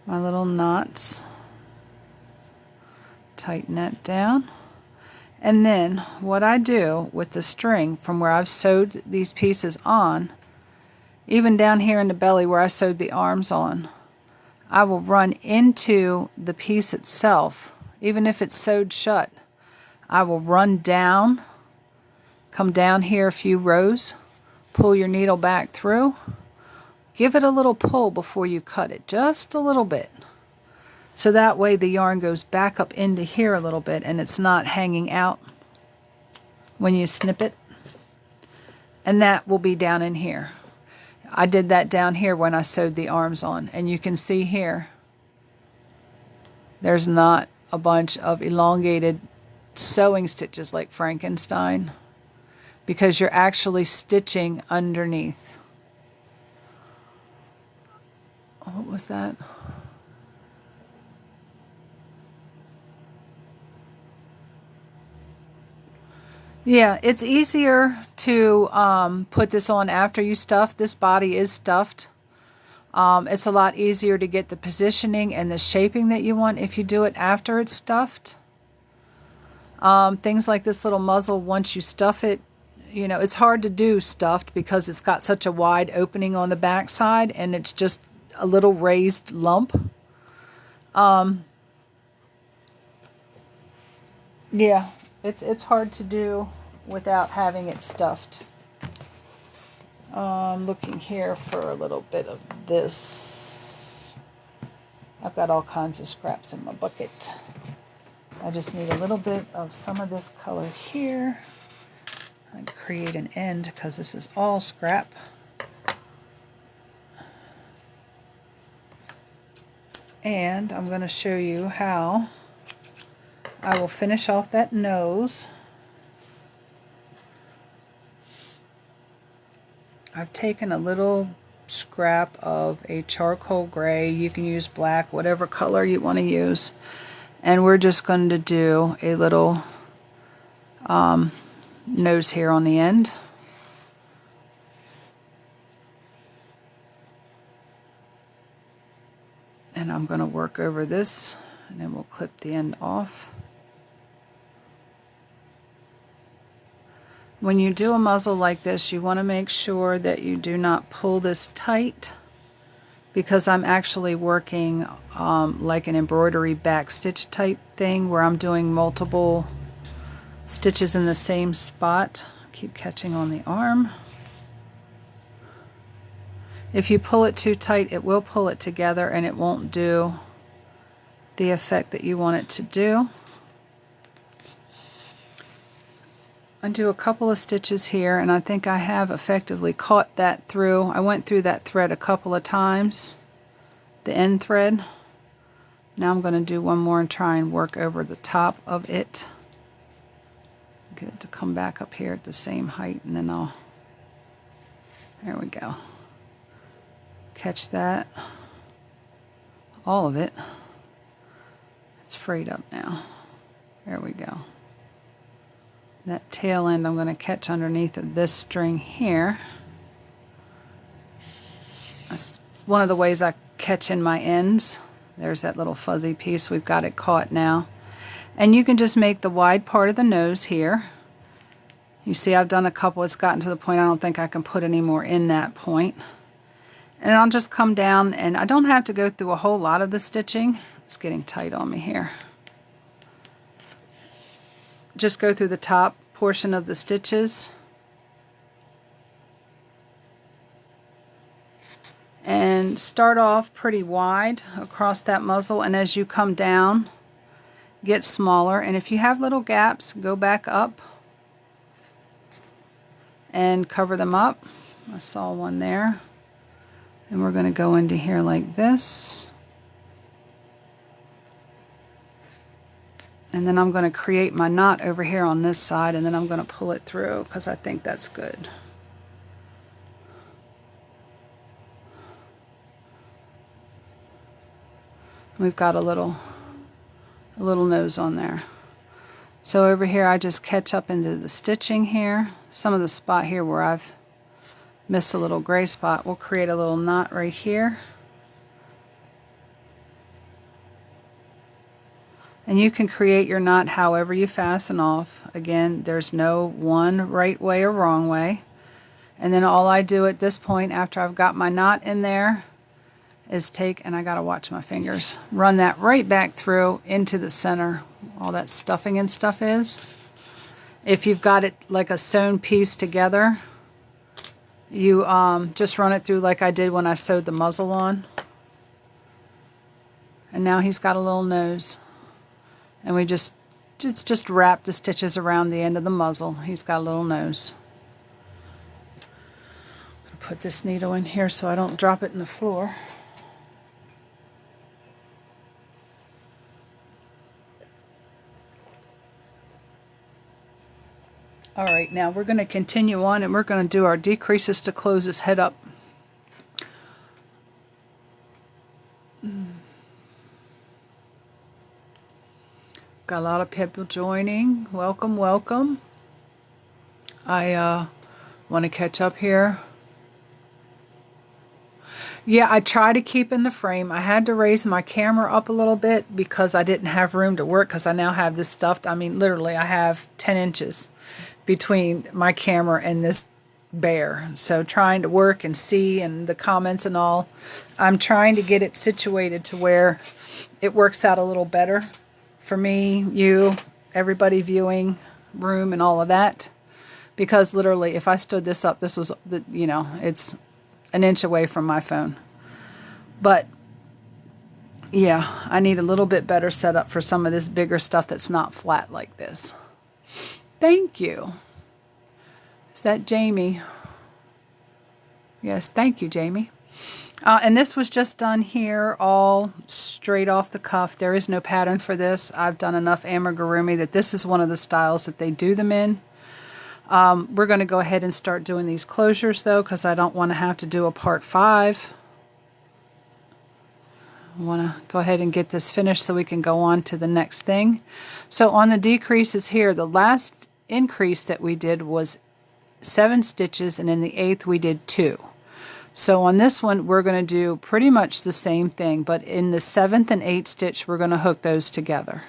Speaker 1: knots. Tighten that down. And then what I do with the string from where I've sewed these pieces on, even down here in the belly where I sewed the arms on, I will run into the piece itself, even if it's sewed shut. I will run down, come down here a few rows, pull your needle back through, give it a little pull before you cut it, just a little bit. So that way the yarn goes back up into here a little bit and it's not hanging out when you snip it. And that will be down in here. I did that down here when I sewed the arms on. And you can see here, there's not a bunch of elongated sewing stitches like Frankenstein, because you're actually stitching underneath. What was that? Yeah, it's easier to put this on after you stuff. This body is stuffed. It's a lot easier to get the positioning and the shaping that you want if you do it after it's stuffed. Things like this little muzzle, once you stuff it, you know, it's hard to do stuffed because it's got such a wide opening on the back side and it's just a little raised lump. Yeah, it's hard to do without having it stuffed. Looking here for a little bit of this. I've got all kinds of scraps in my bucket. I just need a little bit of some of this color here. I create an end because this is all scrap. And I'm going to show you how I will finish off that nose. I've taken a little scrap of a charcoal gray. You can use black, whatever color you want to use. And we're just going to do a little nose here on the end. And I'm going to work over this, and then we'll clip the end off. When you do a muzzle like this, you want to make sure that you do not pull this tight, because I'm actually working like an embroidery back stitch type thing where I'm doing multiple stitches in the same spot. Keep catching on the arm. If you pull it too tight, it will pull it together and it won't do the effect that you want it to do. Undo a couple of stitches here, and I think I have effectively caught that through. I went through that thread a couple of times, the end thread. Now I'm going to do one more and try and work over the top of it. Get it to come back up here at the same height, and then I'll, there we go. Catch that. All of it. It's frayed up now. There we go. That tail end I'm going to catch underneath of this string here. That's one of the ways I catch in my ends. There's that little fuzzy piece. We've got it caught now. And you can just make the wide part of the nose here. You see I've done a couple. It's gotten to the point I don't think I can put any more in that point. And I'll just come down, and I don't have to go through a whole lot of the stitching. It's getting tight on me here. Just go through the top portion of the stitches. And start off pretty wide across that muzzle, and as you come down, get smaller. And if you have little gaps, go back up and cover them up. I saw one there. And we're going to go into here like this. And then I'm going to create my knot over here on this side, and then I'm going to pull it through because I think that's good. We've got a little nose on there. So over here I just catch up into the stitching here. Some of the spot here where I've missed a little gray spot, we'll create a little knot right here. And you can create your knot however you fasten off. Again, there's no one right way or wrong way. And then all I do at this point after I've got my knot in there is take, and I gotta watch my fingers, run that right back through into the center. All that stuffing and stuff is. If you've got it like a sewn piece together, you just run it through like I did when I sewed the muzzle on. And now he's got a little nose. And we just wrap the stitches around the end of the muzzle. He's got a little nose. I'm gonna put this needle in here so I don't drop it in the floor. All right, now we're going to continue on and we're going to do our decreases to close his head up. Got a lot of people joining. Welcome, welcome. I want to catch up here. Yeah, I try to keep in the frame. I had to raise my camera up a little bit because I didn't have room to work because I now have this stuffed. I mean, literally, I have 10 inches between my camera and this bear. So trying to work and see and the comments and all, I'm trying to get it situated to where it works out a little better for me, you, everybody viewing, room and all of that. Because literally if I stood this up, this was, you know, it's an inch away from my phone. But yeah, I need a little bit better setup for some of this bigger stuff that's not flat like this. Thank you. Is that Jamie? Yes, thank you, Jamie. And this was just done here, all straight off the cuff. There is no pattern for this. I've done enough amigurumi that this is one of the styles that they do them in. We're going to go ahead and start doing these closures, though, because I don't want to have to do a part 5. I want to go ahead and get this finished so we can go on to the next thing. So on the decreases here, the last increase that we did was 7 stitches, and in the 8th we did 2. So on this one we're going to do pretty much the same thing, but in the 7th and 8th stitch we're going to hook those together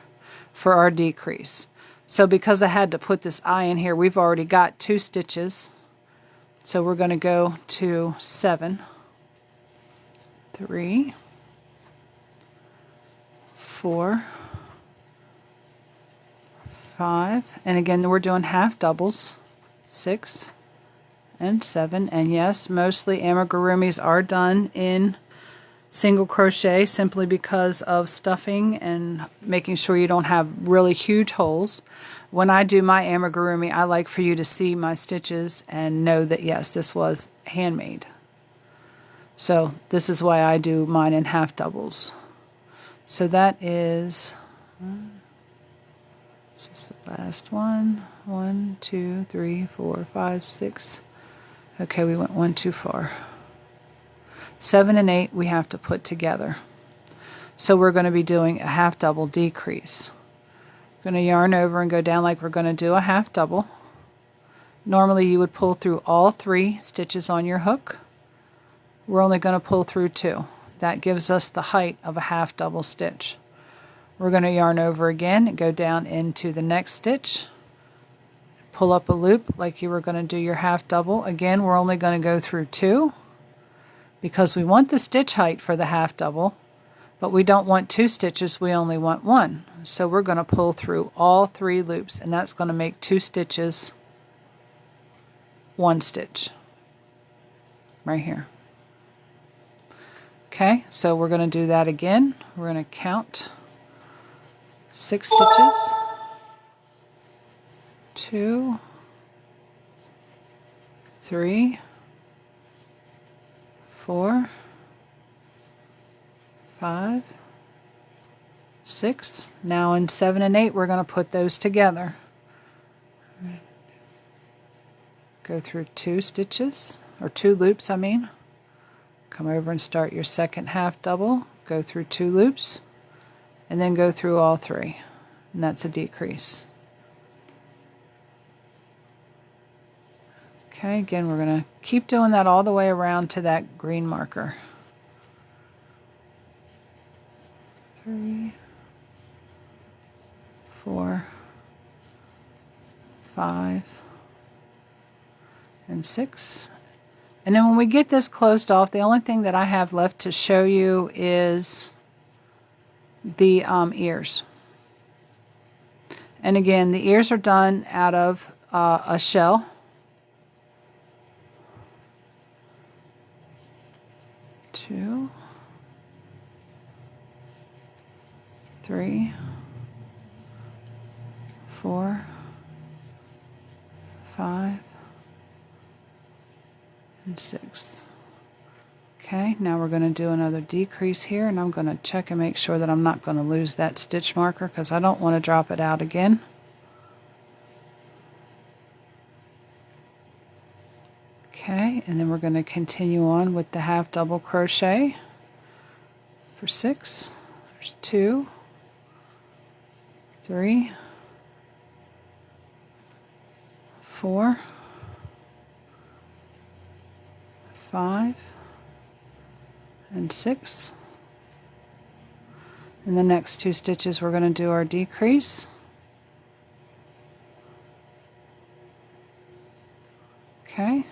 Speaker 1: for our decrease. So because I had to put this eye in here, we've already got 2 stitches. So we're going to go to 7, 3, 4, 5, and again we're doing half doubles, 6 and 7, and yes, mostly amigurumis are done in single crochet simply because of stuffing and making sure you don't have really huge holes. When I do my amigurumi, I like for you to see my stitches and know that yes, this was handmade. So this is why I do mine in half doubles. So that is, this is the last one. 1, 2, 3, 4, 5, 6. Okay, we went one too far. 7 and 8 we have to put together. So we're going to be doing a half double decrease. Going to yarn over and go down like we're going to do a half double. Normally you would pull through all 3 stitches on your hook. We're only going to pull through 2. That gives us the height of a half double stitch. We're going to yarn over again and go down into the next stitch. Pull up a loop like you were going to do your half double. Again, we're only going to go through 2 because we want the stitch height for the half double, but we don't want 2 stitches, we only want 1. So we're going to pull through all 3 loops, and that's going to make 2 stitches, 1 stitch right here. Okay, so we're going to do that again. We're going to count 6 stitches, 2, 3, 4, 5, 6. Now in 7 and 8 we're going to put those together. Go through 2 stitches, or 2 loops I mean. Come over and start your second half double, go through 2 loops, and then go through all 3, and that's a decrease. Okay, again we're going to keep doing that all the way around to that green marker. 3, 4, 5, and 6. And then when we get this closed off, the only thing that I have left to show you is the ears. And again, the ears are done out of a shell. Two, 3, 4, 5, and 6. Okay, now we're going to do another decrease here, and I'm going to check and make sure that I'm not going to lose that stitch marker because I don't want to drop it out again. Okay, and then we're going to continue on with the half double crochet for 6. There's 2, 3, 4, 5, and 6. In the next 2 stitches we're going to do our decrease. Okay,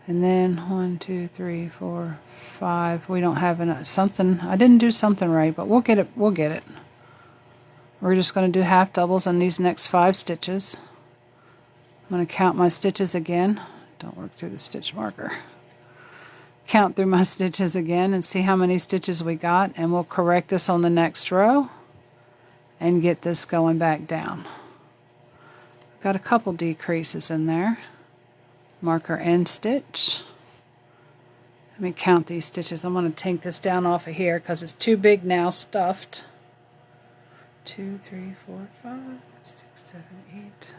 Speaker 1: and then 1, 2, 3, 4, 5. We don't have enough, something, I didn't do something right, but we'll get it, We're just going to do half doubles on these next 5 stitches. I'm going to count my stitches again. Don't work through the stitch marker. Count through my stitches again and see how many stitches we got, and we'll correct this on the next row and get this going back down. Got a couple decreases in there. Marker end stitch. Let me count these stitches. I'm going to take this down off of here because it's too big now stuffed. 2, 3, 4, 5, 6, 7, 8.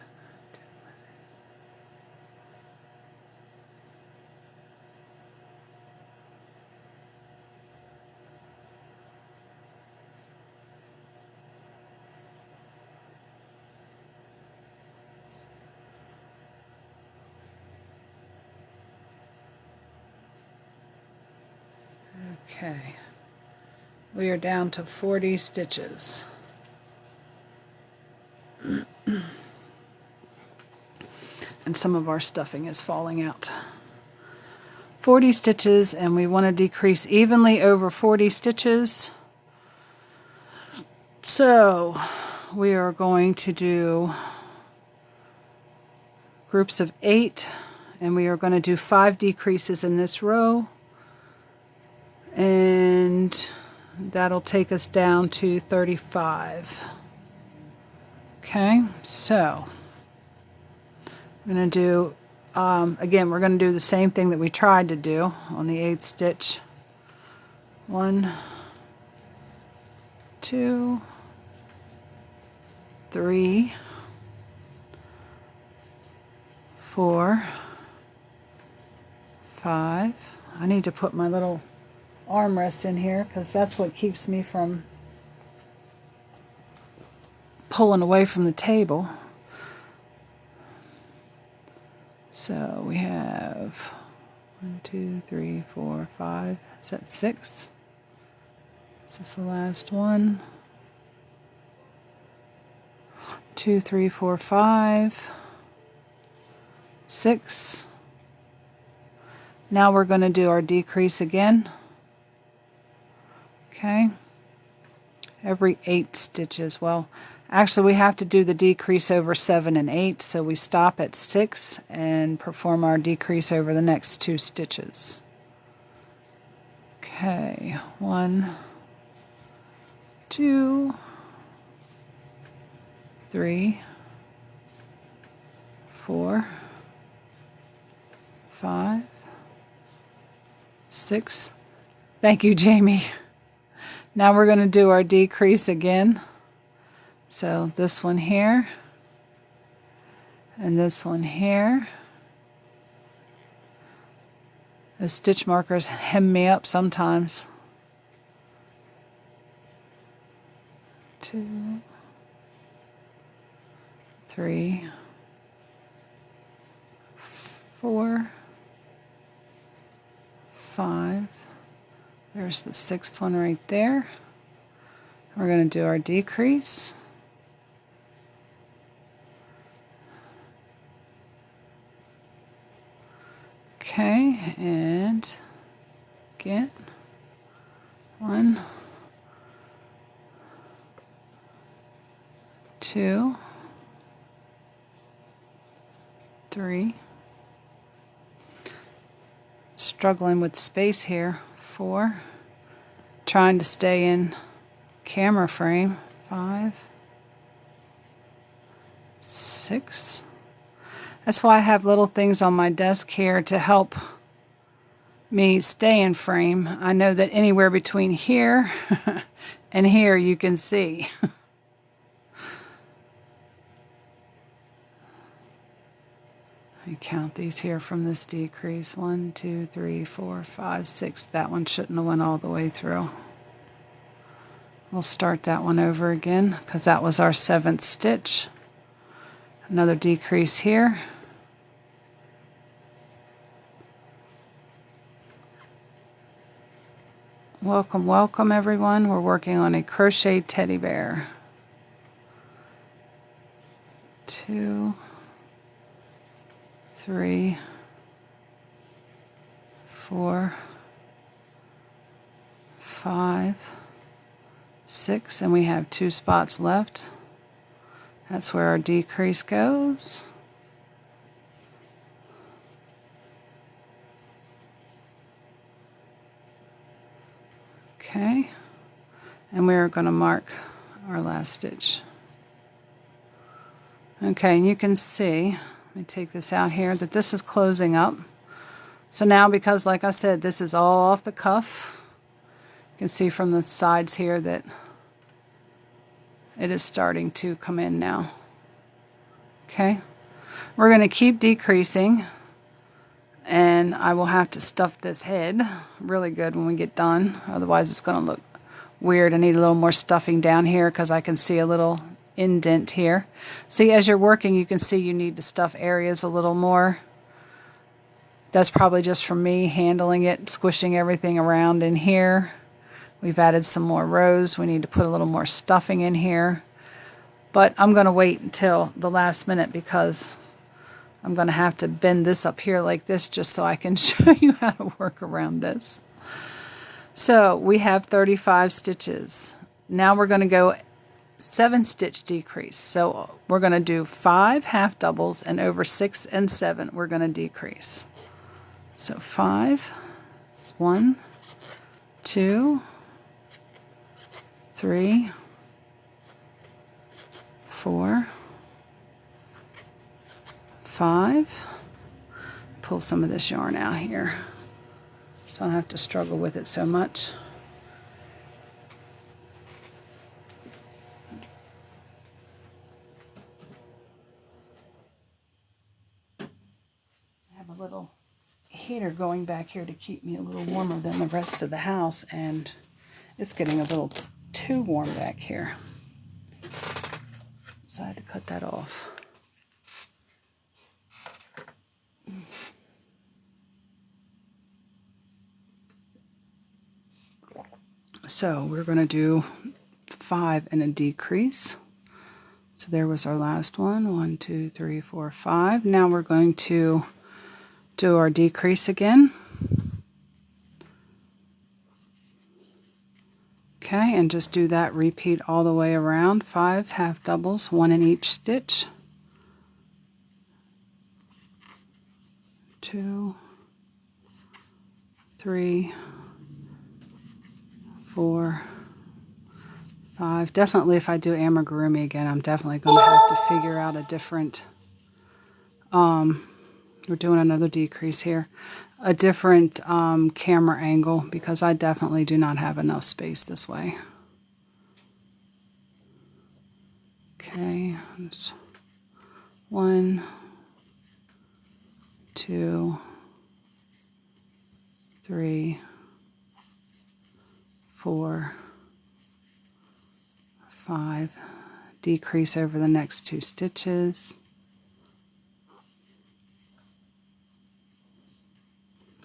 Speaker 1: Okay, we are down to 40 stitches. And some of our stuffing is falling out. 40 stitches, and we want to decrease evenly over 40 stitches. So we are going to do groups of 8, and we are going to do 5 decreases in this row. And that'll take us down to 35. Okay, so I'm going to do, again, we're going to do the same thing that we tried to do on the 8th stitch. 1, 2, 3, 4, 5. I need to put my little armrest in here because that's what keeps me from pulling away from the table. So we have 1, 2, 3, 4, 5. Is that 6? Is this the last one? 2, 3, 4, 5, 6. Now we're going to do our decrease again. Okay, every 8 stitches. Well, actually we have to do the decrease over 7 and 8, so we stop at 6 and perform our decrease over the next 2 stitches. Okay, 1, 2, 3, 4, 5, 6. Thank you, Jamie. Now we're going to do our decrease again. So this one here, and this one here. Those stitch markers hem me up sometimes. 2, 3, 4, 5. There's the 6th one right there. We're going to do our decrease. Okay, and again, 1, 2, 3. Struggling with space here. 4. Trying to stay in camera frame. 5, 6. That's why I have little things on my desk here to help me stay in frame. I know that anywhere between here and here you can see. I count these here from this decrease. 1, 2, 3, 4, 5, 6. That one shouldn't have went all the way through. We'll start that one over again because that was our 7th stitch. Another decrease here. Welcome, welcome everyone. We're working on a crochet teddy bear. 2, 3, 4, 5, 6, and we have 2 spots left. That's where our decrease goes. Okay, and we're going to mark our last stitch. Okay, and you can see, let me take this out here, that this is closing up. So now, because like I said, this is all off the cuff, you can see from the sides here that it is starting to come in now. Okay, we're going to keep decreasing, and I will have to stuff this head really good when we get done, otherwise it's going to look weird. I need a little more stuffing down here because I can see a little indent here. See, as you're working, you can see you need to stuff areas a little more. That's probably just from me handling it, squishing everything around in here. We've added some more rows. We need to put a little more stuffing in here. But I'm going to wait until the last minute because I'm going to have to bend this up here like this just so I can show you how to work around this. So we have 35 stitches. Now we're going to go 7 stitch decrease. So we're going to do 5 half doubles, and over 6 and 7 we're going to decrease. So 5, 1, 2, 3, 4, 5. Pull some of this yarn out here so I don't have to struggle with it so much. I have a little heater going back here to keep me a little warmer than the rest of the house, and it's getting a little too warm back here. So I had to cut that off. So we're going to do 5 and a decrease. So there was our last one. 1, 2, 3, 4, 5. Now we're going to do our decrease again. Okay, and just do that repeat all the way around. 5 half doubles, 1 in each stitch. 2, 3, 4, 5. Definitely, if I do amigurumi again, I'm definitely going to have to figure out a different We're doing another decrease here. A different camera angle because I definitely do not have enough space this way. Okay, 1, 2, 3, 4, 5. Decrease over the next 2 stitches.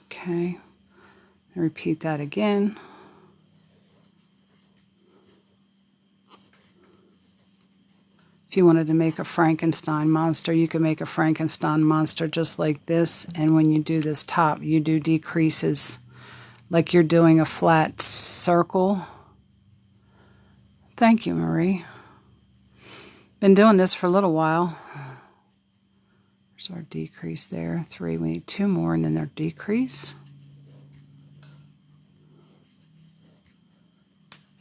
Speaker 1: Okay, and repeat that again. If you wanted to make a Frankenstein monster, you could make a Frankenstein monster just like this, and when you do this top, you do decreases like you're doing a flat circle. Thank you, Marie. Been doing this for a little while. There's our decrease there. 3, we need 2 more, and then our decrease.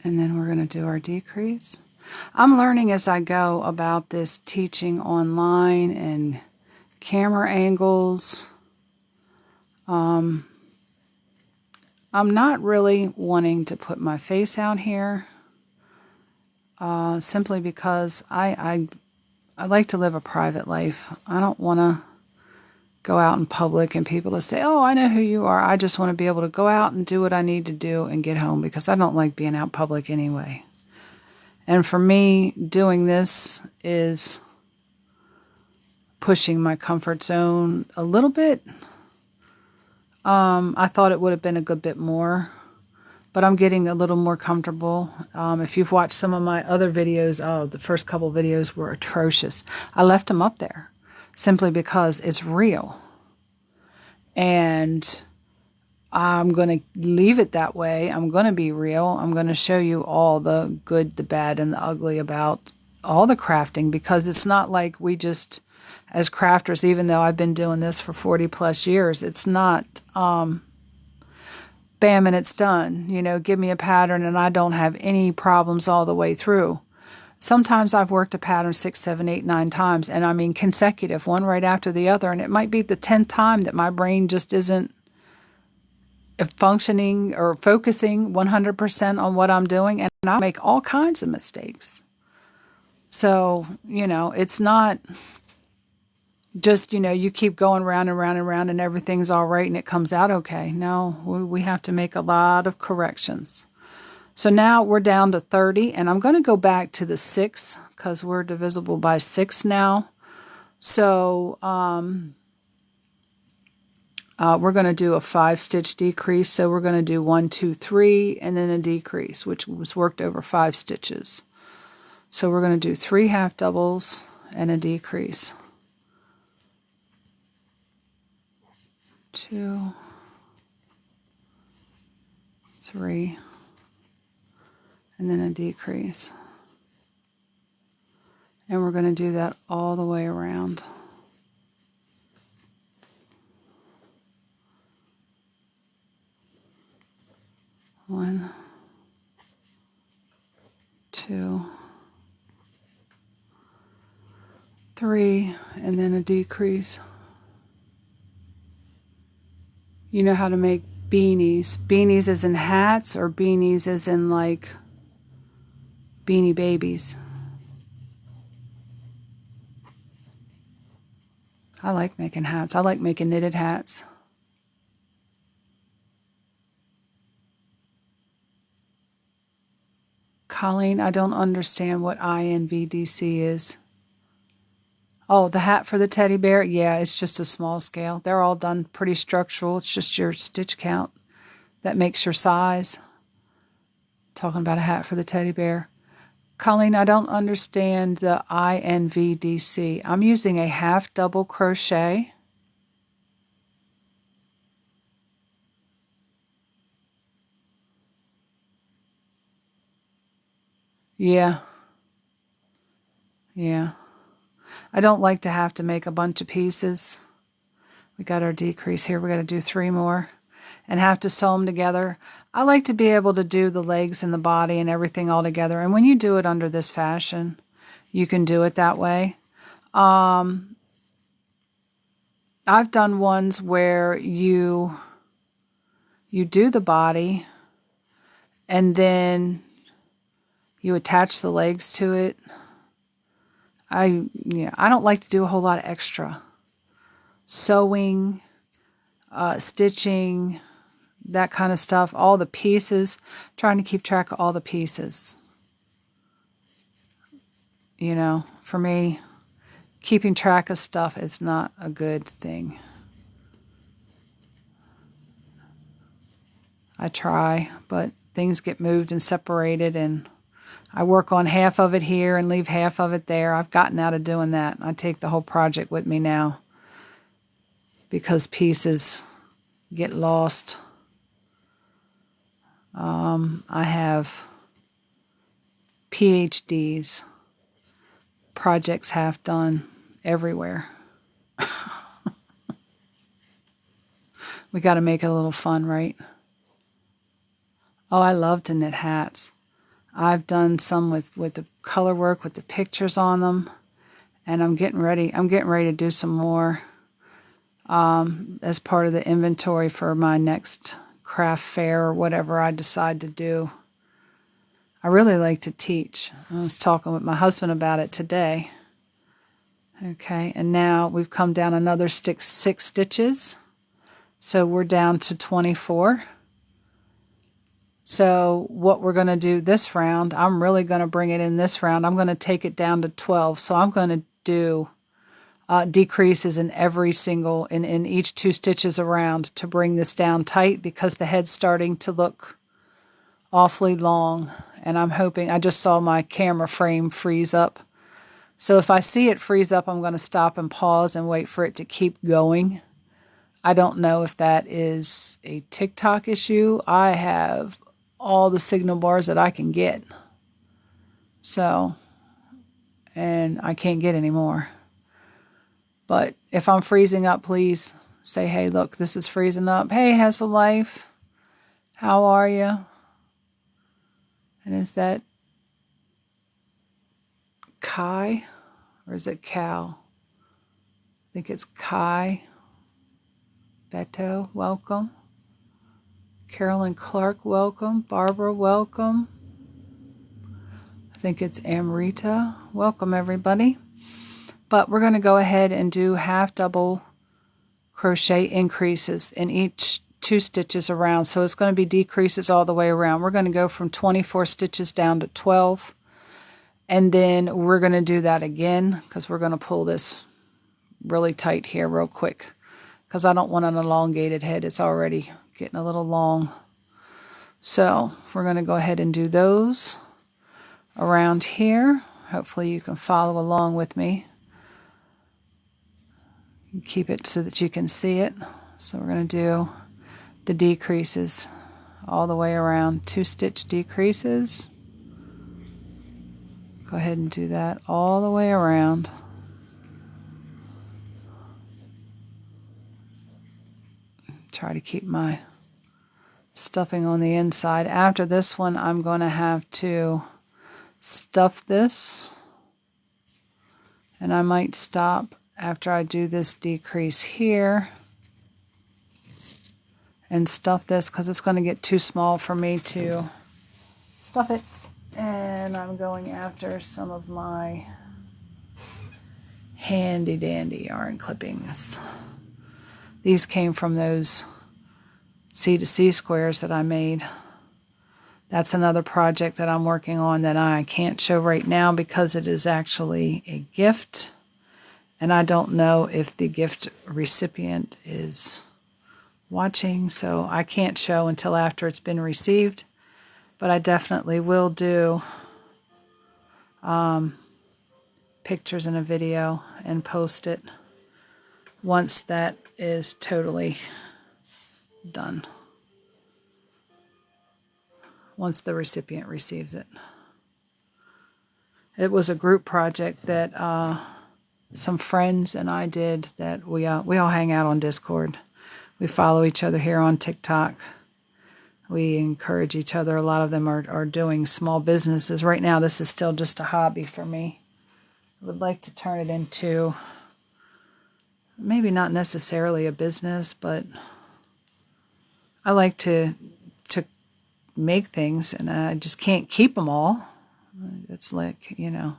Speaker 1: And then we're going to do our decrease. I'm learning as I go about this teaching online and camera angles. I'm not really wanting to put my face out here simply because I like to live a private life. I don't want to go out in public and people to say, oh, I know who you are. I just want to be able to go out and do what I need to do and get home because I don't like being out public anyway. And for me, doing this is pushing my comfort zone a little bit. I thought it would have been a good bit more, but I'm getting a little more comfortable. If you've watched some of my other videos, the first couple videos were atrocious. I left them up there simply because it's real. And I'm going to leave it that way. I'm going to be real. I'm going to show you all the good, the bad, and the ugly about all the crafting because it's not like we just, as crafters, even though I've been doing this for 40 plus years, it's not bam and it's done. You know, give me a pattern and I don't have any problems all the way through. Sometimes I've worked a pattern 6, 7, 8, 9 times, and I mean consecutive, one right after the other, and it might be the 10th time that my brain just isn't functioning or focusing 100% on what I'm doing, and I make all kinds of mistakes. So, you know, it's not just, you know, you keep going round and round and round and everything's all right and it comes out okay. No, we have to make a lot of corrections. So now we're down to 30, and I'm going to go back to the 6 because we're divisible by 6 now. So, we're going to do a 5-stitch decrease. So we're going to do 1, 2, 3, and then a decrease, which was worked over 5 stitches. So we're going to do 3 half doubles and a decrease. 2, 3, and then a decrease. And we're going to do that all the way around. One, 2, 3, and then a decrease. You know how to make beanies. Beanies as in hats or beanies as in like Beanie Babies. I like making hats. I like making knitted hats. Colleen, I don't understand what INVDC is. Oh, the hat for the teddy bear? Yeah, it's just a small scale. They're all done pretty structural. It's just your stitch count that makes your size. Talking about a hat for the teddy bear. Colleen, I don't understand the INVDC. I'm using a half double crochet. Yeah. Yeah. I don't like to have to make a bunch of pieces. We got our decrease here. We got to do 3 more and have to sew them together. I like to be able to do the legs and the body and everything all together. And when you do it under this fashion, you can do it that way. I've done ones where you do the body and then you attach the legs to it. I don't like to do a whole lot of extra sewing, stitching, that kind of stuff. All the pieces, trying to keep track of all the pieces. You know, for me, keeping track of stuff is not a good thing. I try, but things get moved and separated, and I work on half of it here and leave half of it there. I've gotten out of doing that. I take the whole project with me now because pieces get lost. I have PhDs, projects half done everywhere. We got to make it a little fun, right? Oh, I love to knit hats. I've done some with the color work, with the pictures on them, and I'm getting ready to do some more as part of the inventory for my next craft fair or whatever I decide to do. I really like to teach. I was talking with my husband about it today. Okay, and now we've come down another 6 stitches. So we're down to 24. So what we're going to do this round, I'm really going to bring it in this round. I'm going to take it down to 12. So I'm going to do decreases in in each 2 stitches around to bring this down tight because the head's starting to look awfully long. And I'm hoping, I just saw my camera frame freeze up. So if I see it freeze up, I'm going to stop and pause and wait for it to keep going. I don't know if that is a TikTok issue. I have all the signal bars that I can get. So, and I can't get any more. But if I'm freezing up, please say, hey, look, this is freezing up. Hey, Hessel Life, how are you? And is that Kai or is it Cal? I think it's Kai. Beto, welcome. Carolyn Clark, welcome. Barbara, welcome. I think it's Amrita. Welcome, everybody. But we're going to go ahead and do half double crochet increases in each 2 stitches around. So it's going to be decreases all the way around. We're going to go from 24 stitches down to 12. And then we're going to do that again because we're going to pull this really tight here real quick because I don't want an elongated head. It's already getting a little long. So we're going to go ahead and do those around here. Hopefully you can follow along with me. Keep it so that you can see it. So we're going to do the decreases all the way around. 2 stitch decreases. Go ahead and do that all the way around. Try to keep my stuffing on the inside. After this one, I'm going to have to stuff this. And I might stop after I do this decrease here and stuff this because it's going to get too small for me to stuff it. And I'm going after some of my handy dandy yarn clippings. These came from those C2C squares that I made. That's another project that I'm working on that I can't show right now because it is actually a gift. And I don't know if the gift recipient is watching, so I can't show until after it's been received. But I definitely will do pictures and a video and post it once that is totally done. Once the recipient receives it. It was a group project that some friends and I did that we all hang out on Discord. We follow each other here on TikTok. We encourage each other. A lot of them are doing small businesses. Right now, this is still just a hobby for me. I would like to turn it into maybe not necessarily a business, but I like to make things, and I just can't keep them all. It's like, you know,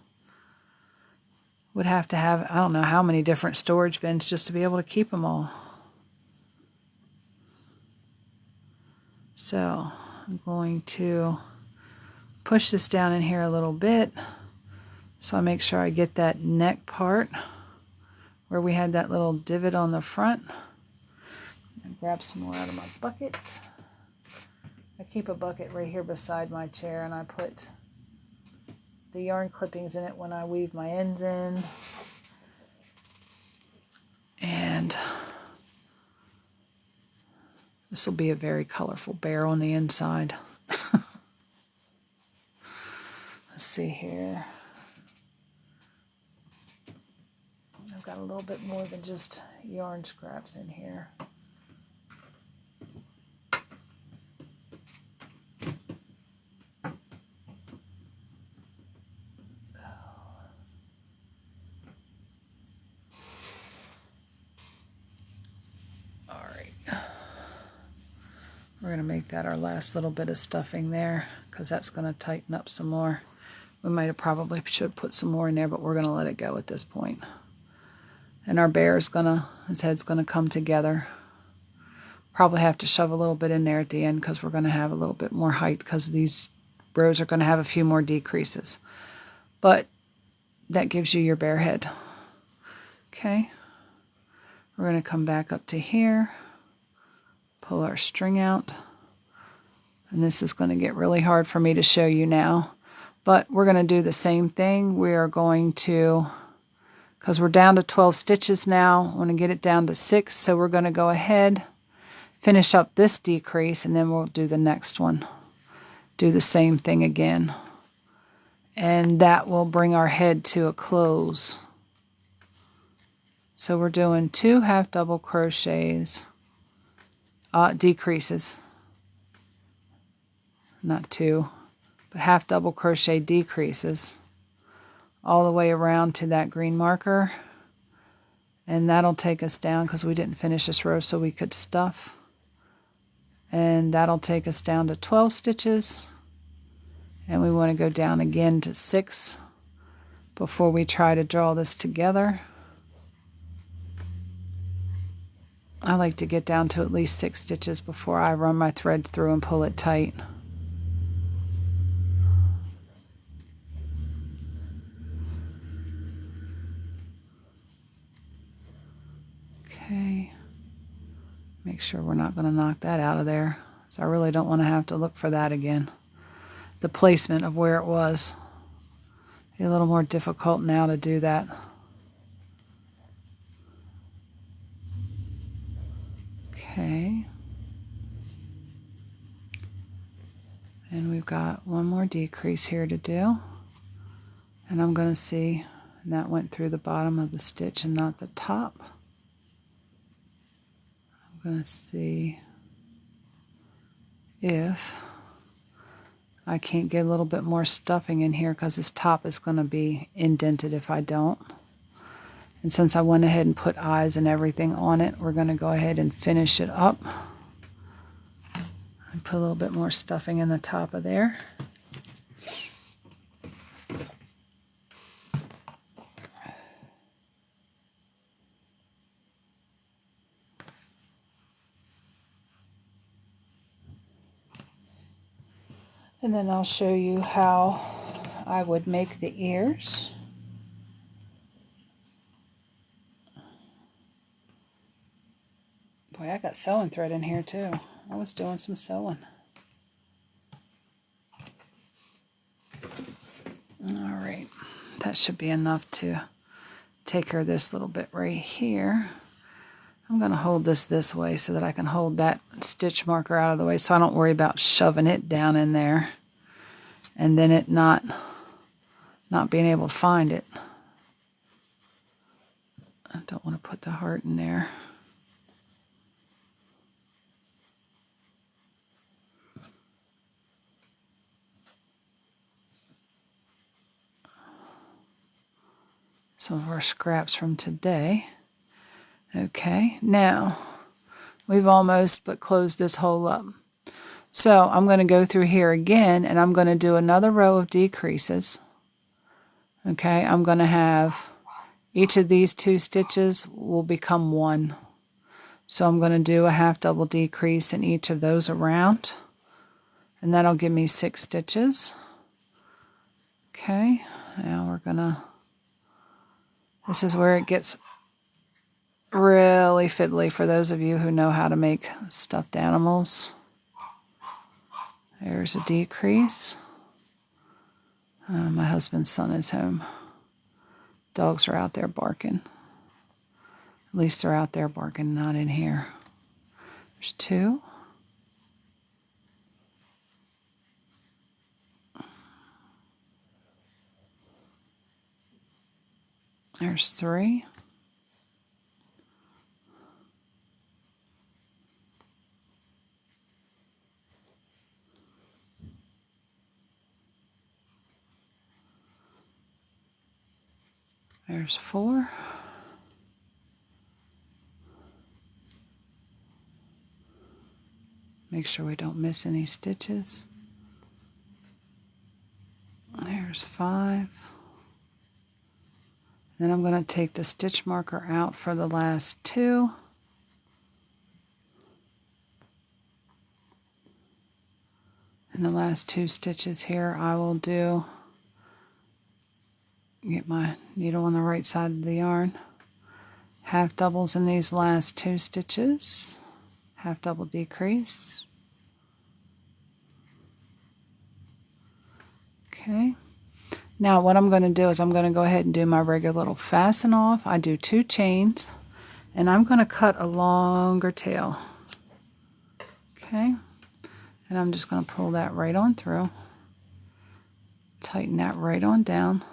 Speaker 1: would have to have, I don't know how many different storage bins just to be able to keep them all. So I'm going to push this down in here a little bit so I make sure I get that neck part where we had that little divot on the front. And grab some more out of my bucket. I keep a bucket right here beside my chair, and I put the yarn clippings in it when I weave my ends in. And this will be a very colorful bear on the inside. Let's see here. I've got a little bit more than just yarn scraps in here. We're going to make that our last little bit of stuffing there, because that's going to tighten up some more. We might have probably should put some more in there, but we're going to let it go at this point. And our bear is going to, his head's going to come together. Probably have to shove a little bit in there at the end, because we're going to have a little bit more height, because these rows are going to have a few more decreases. But that gives you your bear head. Okay. We're going to come back up to here. Pull our string out, and this is going to get really hard for me to show you now, but we're going to do the same thing. We are going to, because we're down to 12 stitches now, I want to get it down to 6, so we're going to go ahead, finish up this decrease, and then we'll do the next one. Do the same thing again, and that will bring our head to a close. So we're doing 2 half double crochets. Decreases, not 2, but half double crochet decreases all the way around to that green marker, and that'll take us down, because we didn't finish this row so we could stuff, and that'll take us down to 12 stitches, and we want to go down again to 6 before we try to draw this together. I like to get down to at least 6 stitches before I run my thread through and pull it tight. Okay. Make sure we're not going to knock that out of there. So I really don't want to have to look for that again. The placement of where it was. It's a little more difficult now to do that. Okay, and we've got one more decrease here to do, and I'm going to see, and that went through the bottom of the stitch and not the top. I'm going to see if I can't get a little bit more stuffing in here, because this top is going to be indented if I don't. And since I went ahead and put eyes and everything on it, we're going to go ahead and finish it up. And put a little bit more stuffing in the top of there. And then I'll show you how I would make the ears. Boy, I got sewing thread in here too. I was doing some sewing. Alright, that should be enough to take care of this little bit right here. I'm going to hold this way so that I can hold that stitch marker out of the way, so I don't worry about shoving it down in there and then it not being able to find it. I don't want to put the heart in there. Some of our scraps from today. Okay, now we've almost but closed this hole up. So I'm going to go through here again, and I'm going to do another row of decreases. Okay, I'm going to have each of these 2 stitches will become 1. So I'm going to do a half double decrease in each of those around, and that'll give me 6 stitches. Okay, now we're going to, this is where it gets really fiddly for those of you who know how to make stuffed animals. There's a decrease. My husband's son is home. Dogs are out there barking. At least they're out there barking, not in here. There's 2. There's 3. There's 4. Make sure we don't miss any stitches. There's 5. Then I'm going to take the stitch marker out for the last 2. And the last 2 stitches here I will do, get my needle on the right side of the yarn, half doubles in these last 2 stitches, half double decrease. Okay. Now what I'm going to do is I'm going to go ahead and do my regular little fasten off. I do 2 chains, and I'm going to cut a longer tail. Okay. And I'm just going to pull that right on through. Tighten that right on down.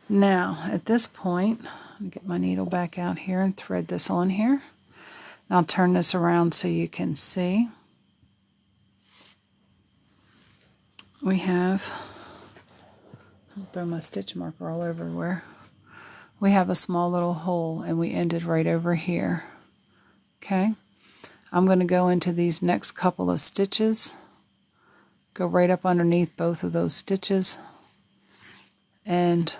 Speaker 1: Now, at this point, I'll get my needle back out here and thread this on here. I'll turn this around so you can see. We have, I'll throw my stitch marker all everywhere. We have a small little hole, and we ended right over here. Okay. I'm going to go into these next couple of stitches, go right up underneath both of those stitches, and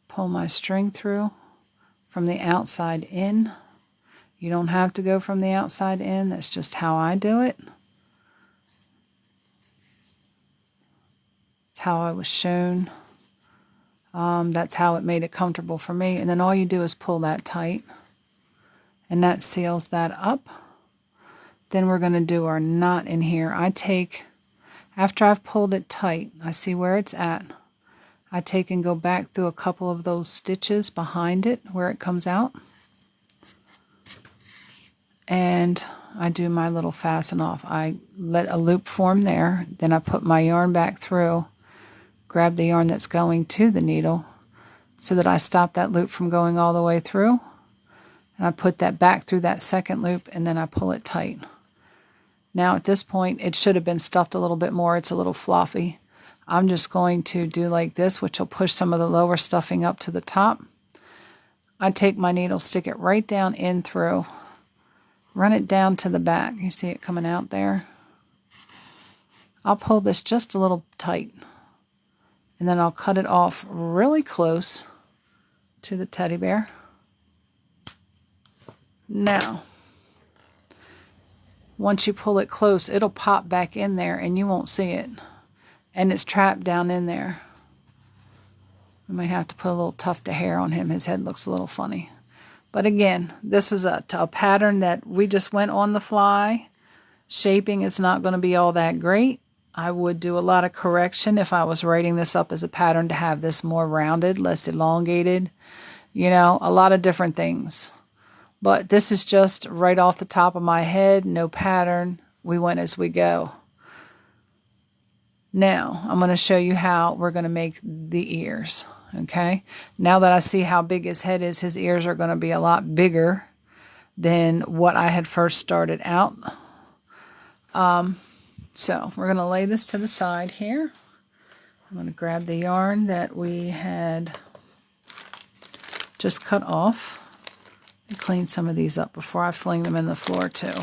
Speaker 1: pull my string through from the outside in. You don't have to go from the outside in, that's just how I do it. It's how I was shown. That's how it made it comfortable for me. And then all you do is pull that tight, and that seals that up. Then we're going to do our knot in here. I take, after I've pulled it tight, I see where it's at. I take and go back through a couple of those stitches behind it where it comes out. And I do my little fasten off. I let a loop form there. Then I put my yarn back through, grab the yarn that's going to the needle so that I stop that loop from going all the way through. And I put that back through that second loop, and then I pull it tight. Now at this point, it should have been stuffed a little bit more. It's a little floppy. I'm just going to do like this, which will push some of the lower stuffing up to the top. I take my needle, stick it right down in through, run it down to the back. You see it coming out there? I'll pull this just a little tight, and then I'll cut it off really close to the teddy bear. Now, once you pull it close, it'll pop back in there and you won't see it. And it's trapped down in there. We might have to put a little tuft of hair on him. His head looks a little funny. But again, this is a pattern that we just went on the fly. Shaping is not going to be all that great. I would do a lot of correction if I was writing this up as a pattern to have this more rounded, less elongated. You know, a lot of different things. But this is just right off the top of my head, no pattern. We went as we go. Now, I'm going to show you how we're going to make the ears, okay? Now that I see how big his head is, his ears are going to be a lot bigger than what I had first started out. So, we're going to lay this to the side here. I'm going to grab the yarn that we had just cut off. And clean some of these up before I fling them in the floor too.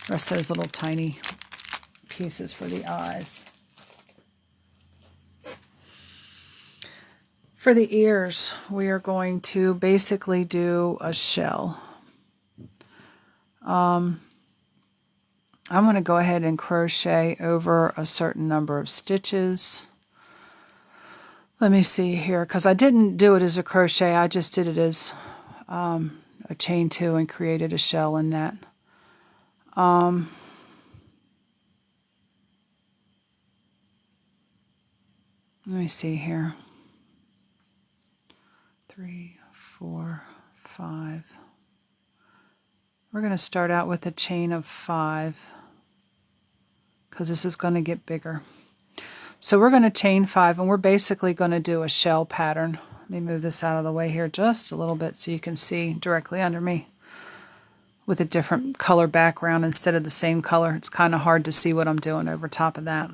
Speaker 1: Rest those little tiny pieces for the eyes. For the ears, we are going to basically do a shell. I'm going to go ahead and crochet over a certain number of stitches. Let me see here, because I didn't do it as a crochet, I just did it as a chain 2 and created a shell in that. Let me see here. 3, 4, 5. We're going to start out with a chain of 5 because this is going to get bigger. So we're going to chain 5 and we're basically going to do a shell pattern. Let me move this out of the way here just a little bit so you can see directly under me with a different color background instead of the same color. It's kind of hard to see what I'm doing over top of that.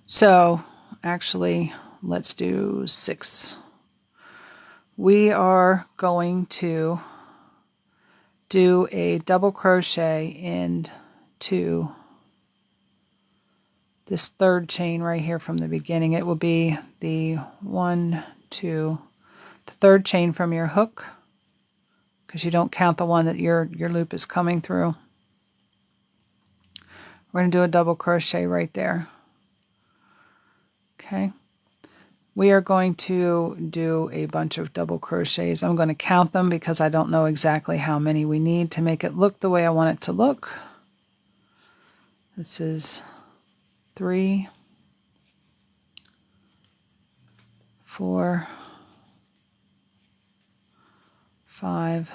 Speaker 1: So actually, let's do 6. We are going to do a double crochet into this third chain right here from the beginning. It will be the 1, 2, the third chain from your hook, because you don't count the one that your loop is coming through. We're going to do a double crochet right there. Okay. We are going to do a bunch of double crochets. I'm going to count them because I don't know exactly how many we need to make it look the way I want it to look. This is 3, 4, 5,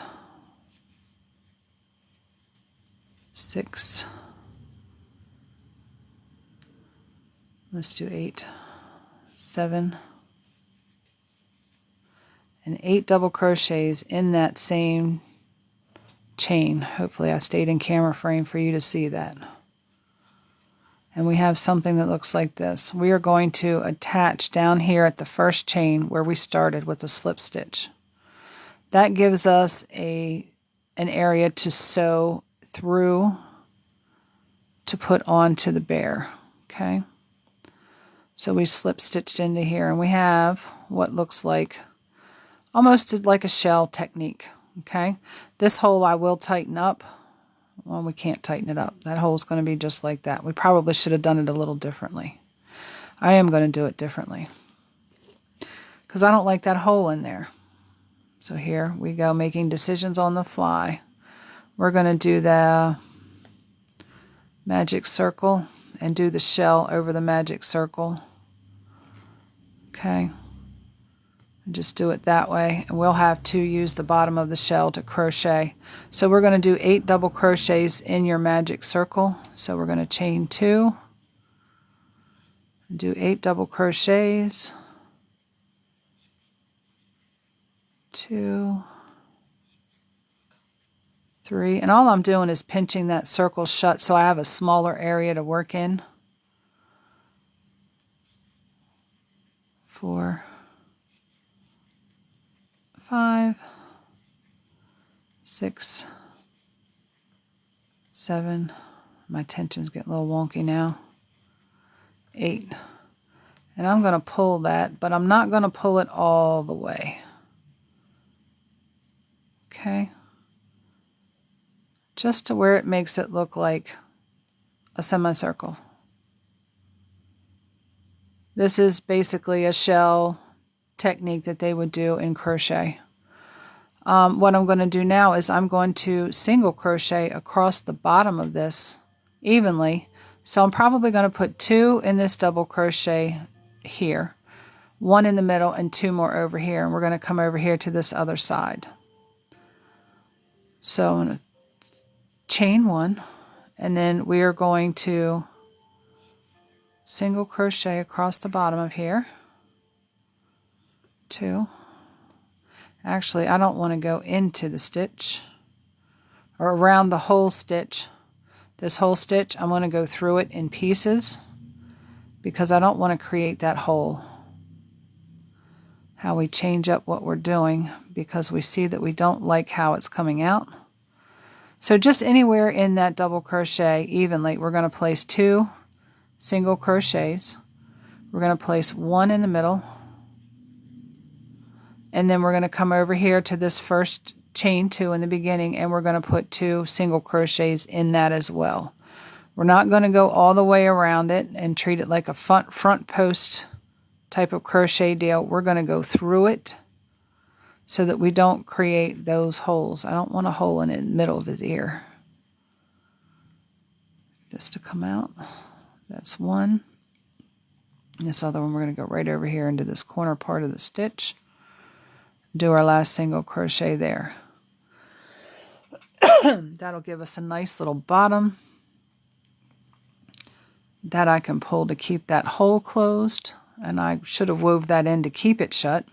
Speaker 1: 6. Let's do 8, 7, and 8 double crochets in that same chain. Hopefully I stayed in camera frame for you to see that. And we have something that looks like this. We are going to attach down here at the first chain where we started with a slip stitch. That gives us an area to sew through to put onto the bear. Okay. So we slip stitched into here and we have what looks like almost like a shell technique. Okay. This hole I will tighten up. Well, we can't tighten it up. That hole is going to be just like that. We probably should have done it a little differently. I am going to do it differently because I don't like that hole in there. So here we go, making decisions on the fly. We're going to do the magic circle and do the shell over the magic circle. Okay. And just do it that way, and we'll have to use the bottom of the shell to crochet. So we're going to do 8 double crochets in your magic circle. So we're going to chain 2 and do 8 double crochets. 2, 3, and all I'm doing is pinching that circle shut so I have a smaller area to work in. 4, 5, 6, 7. My tension's getting a little wonky now. 8. And I'm going to pull that, but I'm not going to pull it all the way. Okay. Just to where it makes it look like a semicircle. This is basically a shell technique that they would do in crochet. What I'm going to do now is I'm going to single crochet across the bottom of this evenly. So I'm probably going to put 2 in this double crochet here, 1 in the middle, and 2 more over here. And we're going to come over here to this other side. So I'm going to chain 1, and then we are going to single crochet across the bottom of here. 2. Actually, I don't want to go into the stitch or around the whole stitch. This whole stitch, I'm going to go through it in pieces because I don't want to create that hole. how we change up what we're doing because we see that we don't like how it's coming out. So just anywhere in that double crochet evenly, we're going to place 2 single crochets. We're going to place 1 in the middle, and then we're going to come over here to this first chain 2 in the beginning, and we're going to put 2 single crochets in that as well. We're not going to go all the way around it and treat it like a front post type of crochet deal. We're going to go through it so that we don't create those holes. I don't want a hole in the middle of his ear. This to come out. That's 1. This other one we're going to go right over here into this corner part of the stitch. Do our last single crochet there. That'll give us a nice little bottom that I can pull to keep that hole closed. And I should have wove that in to keep it shut.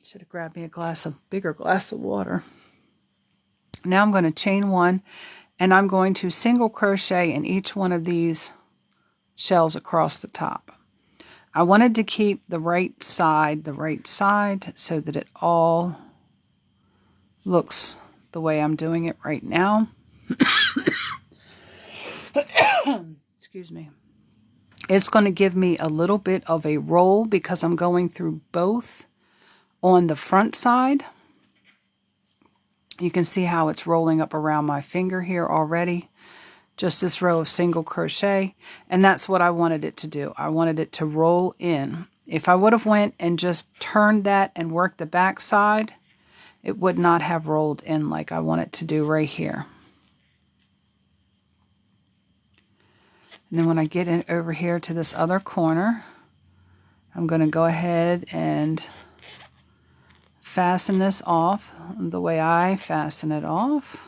Speaker 1: Should have grabbed me a bigger glass of water. Now I'm going to chain 1, and I'm going to single crochet in each one of these shells across the top. I wanted to keep the right side so that it all looks the way I'm doing it right now. Excuse me. It's going to give me a little bit of a roll because I'm going through both on the front side. You can see how it's rolling up around my finger here already. Just this row of single crochet, and that's what I wanted it to do. I wanted it to roll in. If I would have went and just turned that and worked the back side, it would not have rolled in like I want it to do right here. And then when I get in over here to this other corner, I'm going to go ahead and fasten this off the way I fasten it off.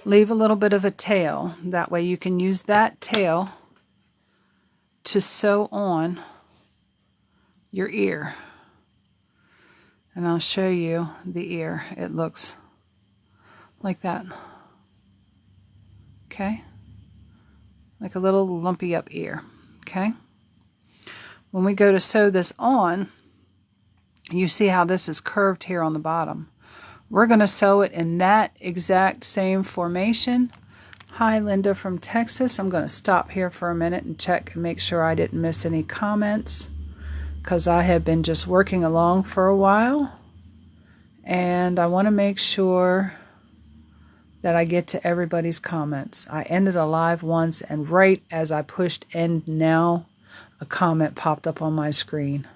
Speaker 1: Leave a little bit of a tail. That way you can use that tail to sew on your ear. And I'll show you the ear. It looks like that. Okay? Like a little lumpy up ear. Okay? When we go to sew this on, you see how this is curved here on the bottom. We're going to sew it in that exact same formation. Hi, Linda from Texas. I'm going to stop here for a minute and check and make sure I didn't miss any comments, because I have been just working along for a while, and I want to make sure that I get to everybody's comments. I ended a live once, and right as I pushed end now, a comment popped up on my screen.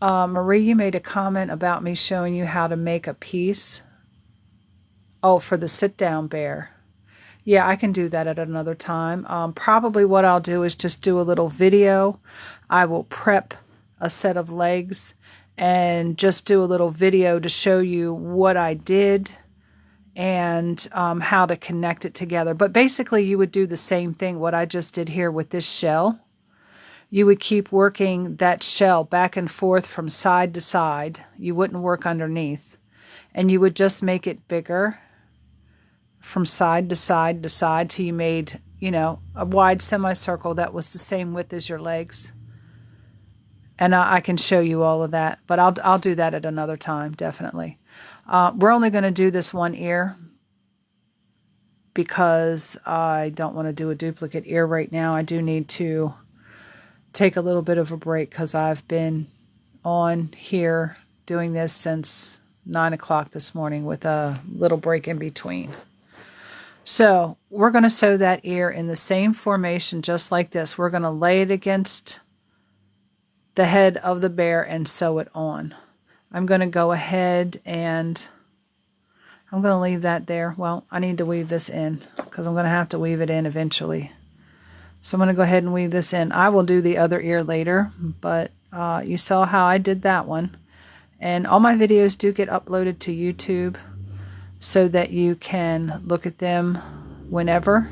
Speaker 1: Marie, you made a comment about me showing you how to make a piece. Oh, for the sit-down bear. Yeah, I can do that at another time. Probably what I'll do is just do a little video. I will prep a set of legs and just do a little video to show you what I did and how to connect it together. But basically, you would do the same thing, what I just did here with this shell. You would keep working that shell back and forth from side to side. You wouldn't work underneath. And you would just make it bigger from side to side to side till you made, you know, a wide semicircle that was the same width as your legs. And I can show you all of that, but I'll do that at another time, definitely. We're only going to do this one ear because I don't want to do a duplicate ear right now. I do need to take a little bit of a break because I've been on here doing this since 9 o'clock this morning with a little break in between. So we're going to sew that ear in the same formation just like this. We're going to lay it against the head of the bear and sew it on. I'm going to go ahead and I'm going to leave that there. Well, I need to weave this in because I'm going to have to weave it in eventually. So I'm going to go ahead and weave this in. I will do the other ear later, but you saw how I did that one. And all my videos do get uploaded to YouTube so that you can look at them whenever.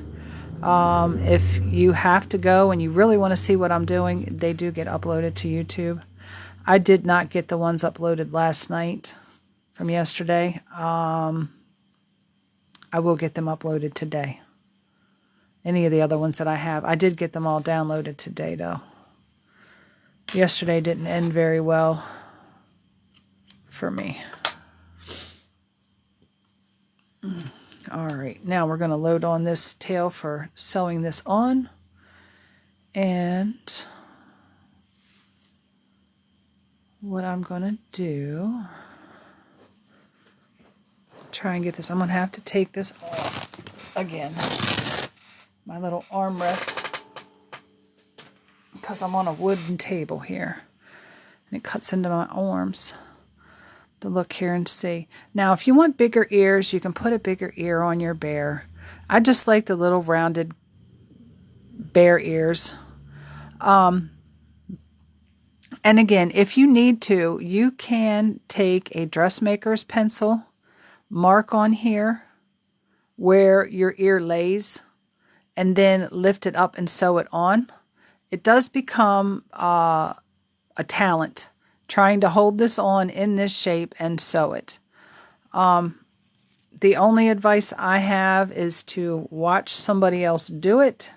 Speaker 1: If you have to go and you really want to see what I'm doing, they do get uploaded to YouTube. I did not get the ones uploaded last night from yesterday. I will get them uploaded today. Any of the other ones that I have. I did get them all downloaded today, though. Yesterday didn't end very well for me. All right, now we're going to load on this tail for sewing this on. And what I'm going to do, try and get this, I'm going to have to take this off again. My little armrest, because I'm on a wooden table here. And it cuts into my arms. To look here and see. Now, if you want bigger ears, you can put a bigger ear on your bear. I just like the little rounded bear ears. And again, if you need to, you can take a dressmaker's pencil, mark on here where your ear lays, and then lift it up and sew it on. It does become a talent trying to hold this on in this shape and sew it. The only advice I have is to watch somebody else do it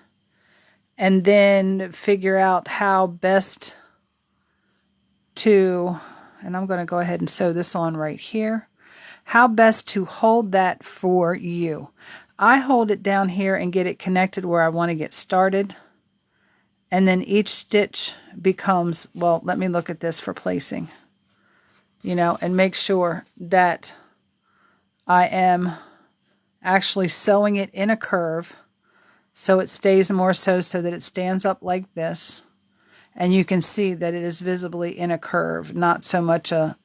Speaker 1: and then figure out how best to, and I'm going to go ahead and sew this on right here, how best to hold that for you. I hold it down here and get it connected where I want to get started. And then each stitch becomes, well, let me look at this for placing, and make sure that I am actually sewing it in a curve so it stays more so that it stands up like this. And you can see that it is visibly in a curve, not so much a,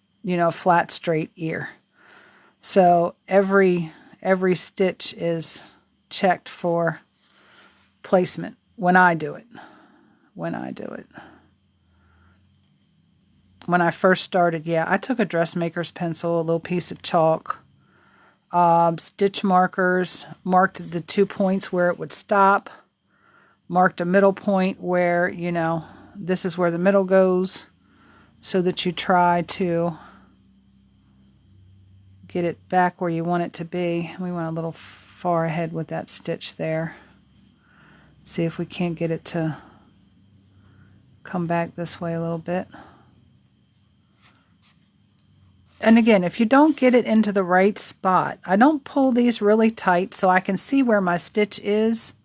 Speaker 1: flat straight ear. So every stitch is checked for placement when I do it. When I first started, I took a dressmaker's pencil, a little piece of chalk, stitch markers, marked the 2 points where it would stop, marked a middle point where, this is where the middle goes, so that you try to get it back where you want it to be. We went a little far ahead with that stitch there. See if we can't get it to come back this way a little bit. And again, if you don't get it into the right spot, I don't pull these really tight so I can see where my stitch is,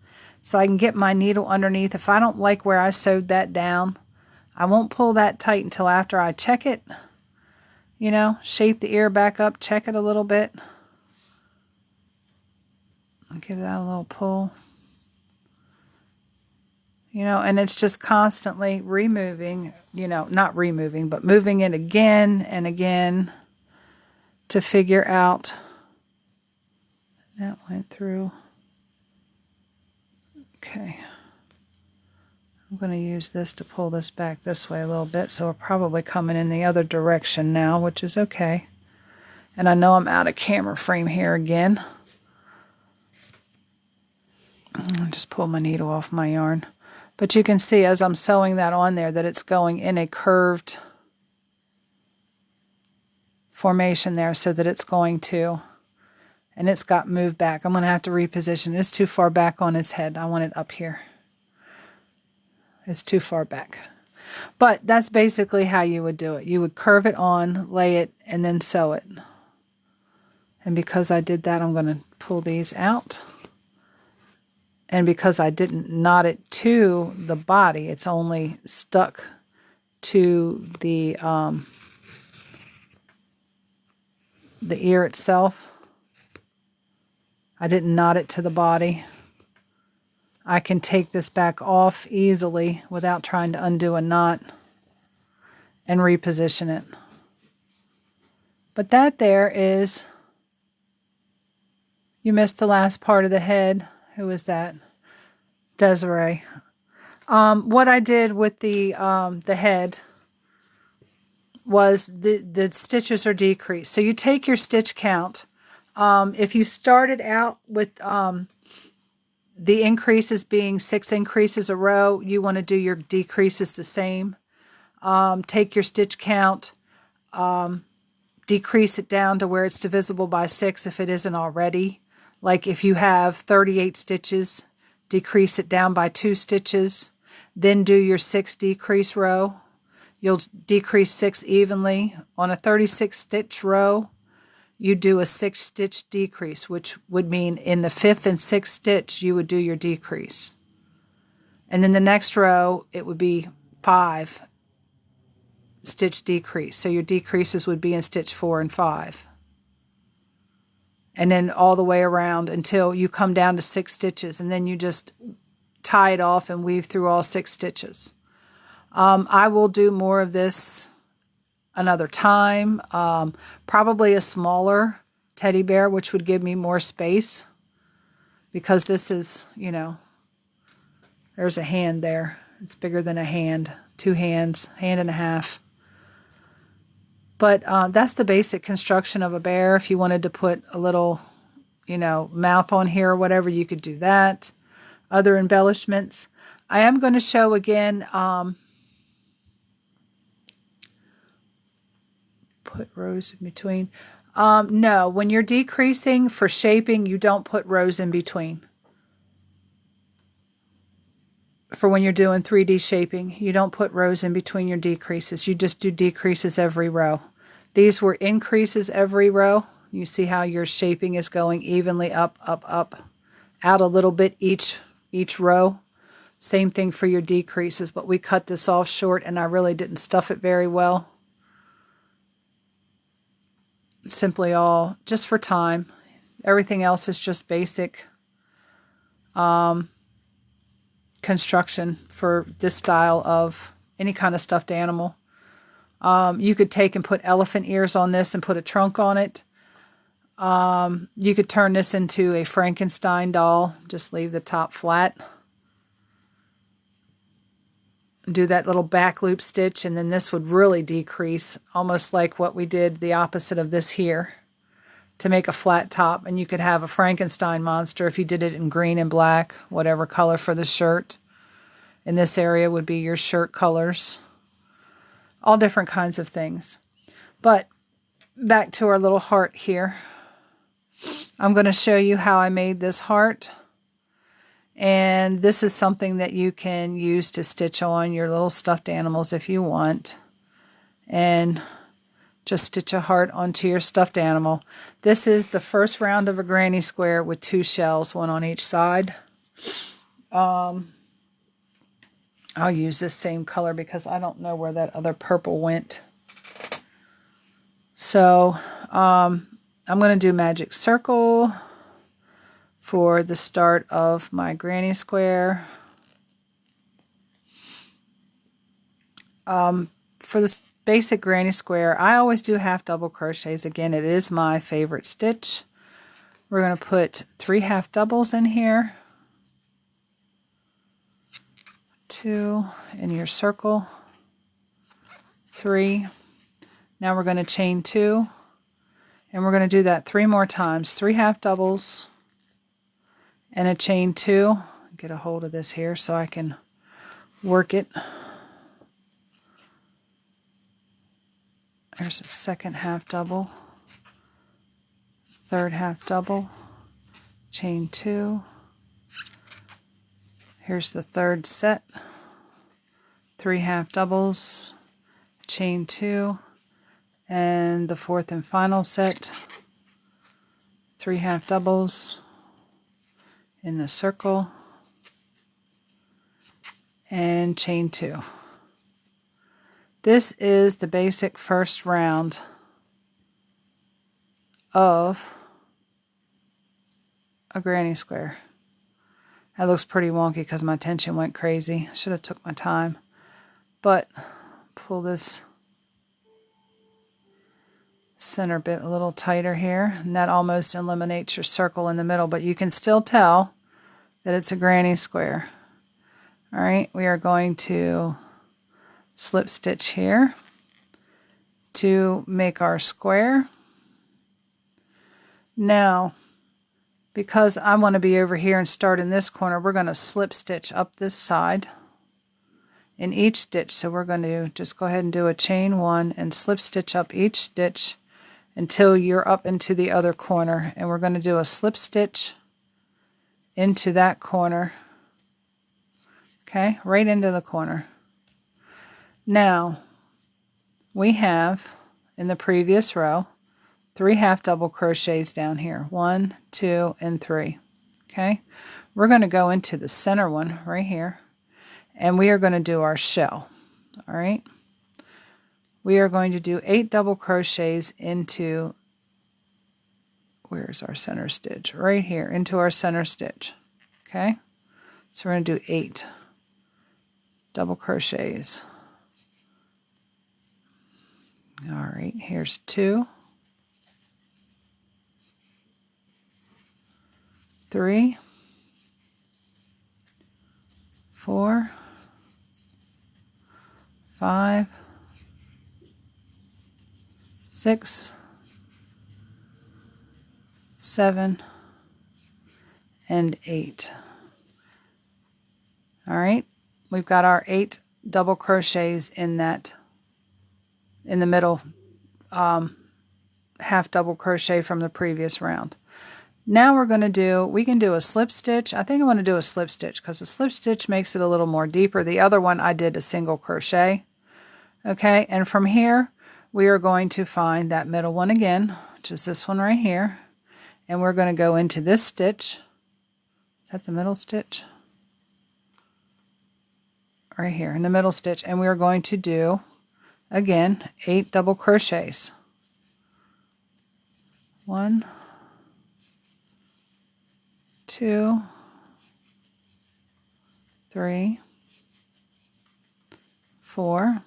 Speaker 1: so I can get my needle underneath. If I don't like where I sewed that down, I won't pull that tight until after I check it. Shape the ear back up, check it a little bit. I'll give that a little pull. And it's just constantly removing, not removing, but moving it again and again to figure out. That went through. Okay. I'm going to use this to pull this back this way a little bit, so we're probably coming in the other direction now, which is okay. And I know I'm out of camera frame here again. I'll just pull my needle off my yarn. But you can see as I'm sewing that on there that it's going in a curved formation there so that it's going to, and it's got moved back. I'm going to have to reposition. It's too far back on his head. I want it up here. It's too far back. But that's basically how you would do it. You would curve it on, lay it, and then sew it. And because I did that, I'm going to pull these out. And because I didn't knot it to the body, it's only stuck to the ear itself. I didn't knot it to the body. I can take this back off easily without trying to undo a knot and reposition it. But that there is, you missed the last part of the head. Who is that? Desiree. What I did with the head was the stitches are decreased. So you take your stitch count. If you started out with the increases being 6 increases a row, you want to do your decreases the same. Take your stitch count, decrease it down to where it's divisible by 6 if it isn't already. Like if you have 38 stitches, decrease it down by 2 stitches, then do your 6 decrease row. You'll decrease 6 evenly. On a 36 stitch row, you do a 6 stitch decrease, which would mean in the 5th and 6th stitch you would do your decrease. And then the next row it would be 5 stitch decrease. So your decreases would be in stitch 4 and 5. And then all the way around until you come down to 6 stitches, and then you just tie it off and weave through all 6 stitches. I will do more of this another time. Probably a smaller teddy bear, which would give me more space, because this is, you know, there's a hand there. It's bigger than a hand. 2 hands, hand and a half. But that's the basic construction of a bear. If you wanted to put a little, you know, mouth on here or whatever, you could do that. Other embellishments. I am going to show again, put rows in between. No, when you're decreasing for shaping, you don't put rows in between. For when you're doing 3D shaping, you don't put rows in between your decreases. You just do decreases every row. These were increases every row. You see how your shaping is going evenly up, up, up, out a little bit each row. Same thing for your decreases, but we cut this off short and I really didn't stuff it very well. Simply all just for time. Everything else is just basic construction for this style of any kind of stuffed animal. You could take and put elephant ears on this and put a trunk on it. You could turn this into a Frankenstein doll. Just leave the top flat. Do that little back loop stitch, and then this would really decrease, almost like what we did the opposite of this here, to make a flat top. And you could have a Frankenstein monster if you did it in green and black, whatever color for the shirt. In this area would be your shirt colors. All different kinds of things. But back to our little heart here. I'm going to show you how I made this heart. And this is something that you can use to stitch on your little stuffed animals if you want. And just stitch a heart onto your stuffed animal. This is the first round of a granny square with 2 shells, one on each side. I'll use this same color because I don't know where that other purple went. So I'm going to do magic circle for the start of my granny square. For this basic granny square, I always do half double crochets. Again, it is my favorite stitch. We're going to put 3 half doubles in here. 2 in your circle. 3. Now we're going to chain 2. And we're going to do that 3 more times. 3 half doubles and a chain 2. Get a hold of this here so I can work it. There's a second half double, third half double, chain 2. Here's the third set, 3 half doubles, chain 2, and the fourth and final set, 3 half doubles in the circle, and chain 2. This is the basic first round of a granny square. That looks pretty wonky because my tension went crazy. Should have took my time. But pull this center bit a little tighter here, and that almost eliminates your circle in the middle, but you can still tell that it's a granny square. Alright, we are going to slip stitch here to make our square. Now, because I want to be over here and start in this corner, we're going to slip stitch up this side in each stitch. So we're going to just go ahead and do a chain 1 and slip stitch up each stitch until you're up into the other corner, and we're going to do a slip stitch into that corner. Okay, right into the corner. Now we have in the previous row 3 half double crochets down here. 1, 2, and 3. Okay, we're going to go into the center one right here, and we are going to do our shell. All right, we are going to do 8 double crochets into, where's our center stitch? Right here, into our center stitch. Okay, so we're going to do 8 double crochets. All right, here's 2, 3, 4, 5, 6, 7, and 8. All right, we've got our 8 double crochets in that, in the middle half double crochet from the previous round. Now we're going to do, we can do a slip stitch. I think I want to do a slip stitch because the slip stitch makes it a little more deeper. The other one I did a single crochet. Okay, and from here we are going to find that middle one again, which is this one right here, and we're going to go into this stitch. Is that the middle stitch? Right here in the middle stitch, and we are going to do again 8 double crochets. 1, 2, 3, 4,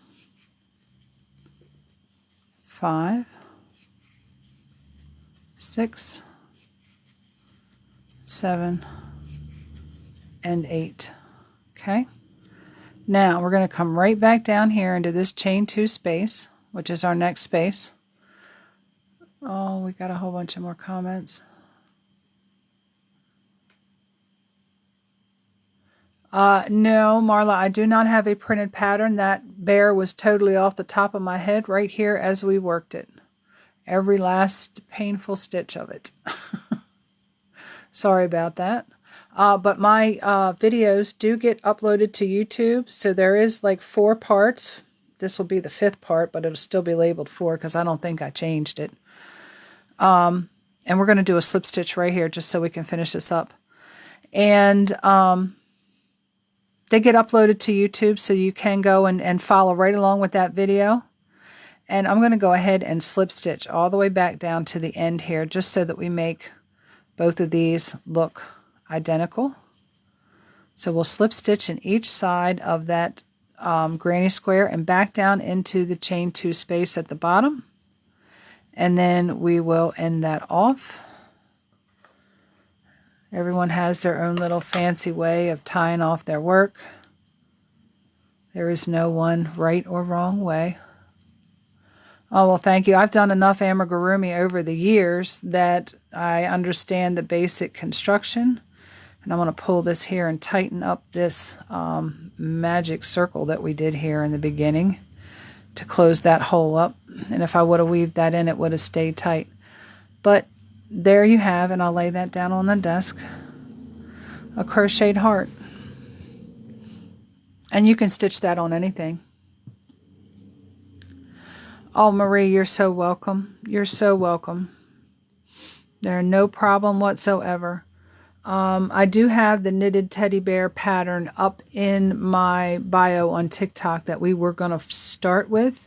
Speaker 1: 5, 6, 7, and 8. Okay, now we're going to come right back down here into this chain 2 space, which is our next space. Oh, we got a whole bunch of more comments. No, Marla, I do not have a printed pattern. That bear was totally off the top of my head right here as we worked it. Every last painful stitch of it. Sorry about that. But my videos do get uploaded to YouTube, so there is like 4 parts. This will be the 5th part, but it'll still be labeled 4 because I don't think I changed it. And we're going to do a slip stitch right here just so we can finish this up. And they get uploaded to YouTube, so you can go and follow right along with that video. And I'm going to go ahead and slip stitch all the way back down to the end here, just so that we make both of these look identical. So we'll slip stitch in each side of that granny square and back down into the chain 2 space at the bottom. And then we will end that off. Everyone has their own little fancy way of tying off their work. There is no one right or wrong way. Oh, well, thank you. I've done enough amigurumi over the years that I understand the basic construction. And I'm going to pull this here and tighten up this magic circle that we did here in the beginning to close that hole up. And if I would have weaved that in, it would have stayed tight. But there you have, and I'll lay that down on the desk, a crocheted heart. And you can stitch that on anything. Oh, Marie, you're so welcome. You're so welcome. There's no problem whatsoever. I do have the knitted teddy bear pattern up in my bio on TikTok that we were going to start with.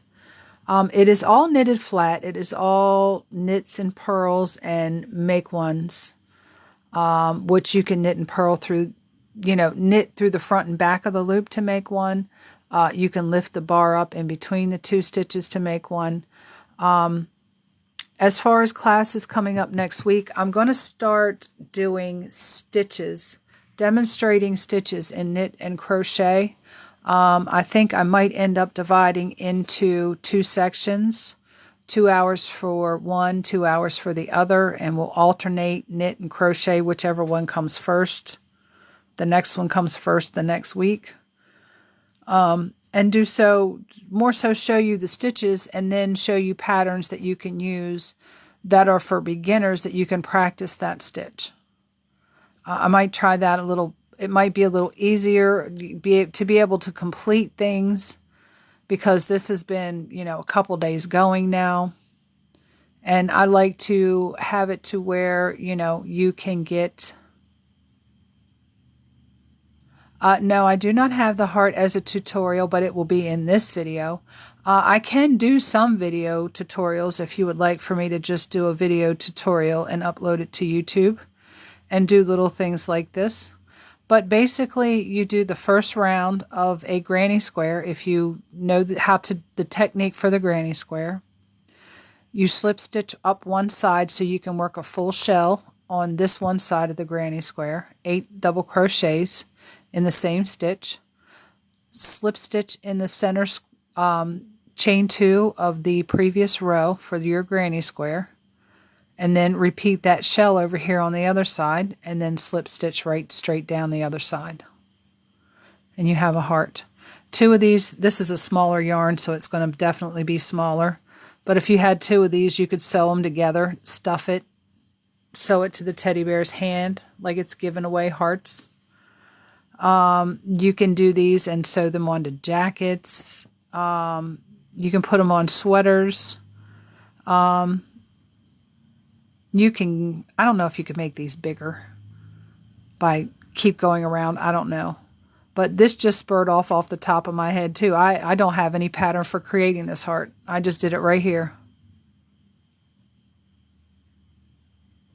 Speaker 1: It is all knitted flat. It is all knits and purls and make ones, which you can knit and purl through, knit through the front and back of the loop to make one. You can lift the bar up in between the 2 stitches to make one. As far as classes coming up next week, I'm going to start doing stitches, demonstrating stitches in knit and crochet. I think I might end up dividing into 2 sections, 2 hours for one, 2 hours for the other, and we'll alternate knit and crochet, whichever one comes first. The next one comes first the next week. and do so, more so show you the stitches and then show you patterns that you can use that are for beginners that you can practice that stitch. I might try that a little. It might be a little easier to be able to complete things, because this has been, a couple days going now. And I like to have it to where, you can get... no, I do not have the heart as a tutorial, but it will be in this video. I can do some video tutorials if you would like for me to just do a video tutorial and upload it to YouTube and do little things like this. But basically, you do the first round of a granny square if you know the technique for the granny square. You slip stitch up one side so you can work a full shell on this one side of the granny square. 8 double crochets in the same stitch. Slip stitch in the center chain 2 of the previous row for your granny square. And then repeat that shell over here on the other side, and then slip stitch right straight down the other side. And you have a heart. 2 of these, this is a smaller yarn, so it's going to definitely be smaller. But if you had 2 of these, you could sew them together, stuff it, sew it to the teddy bear's hand like it's giving away hearts. You can do these and sew them onto jackets. You can put them on sweaters. You can, I don't know if you could make these bigger by keep going around. I don't know. But this just spurred off the top of my head too. I don't have any pattern for creating this heart. I just did it right here.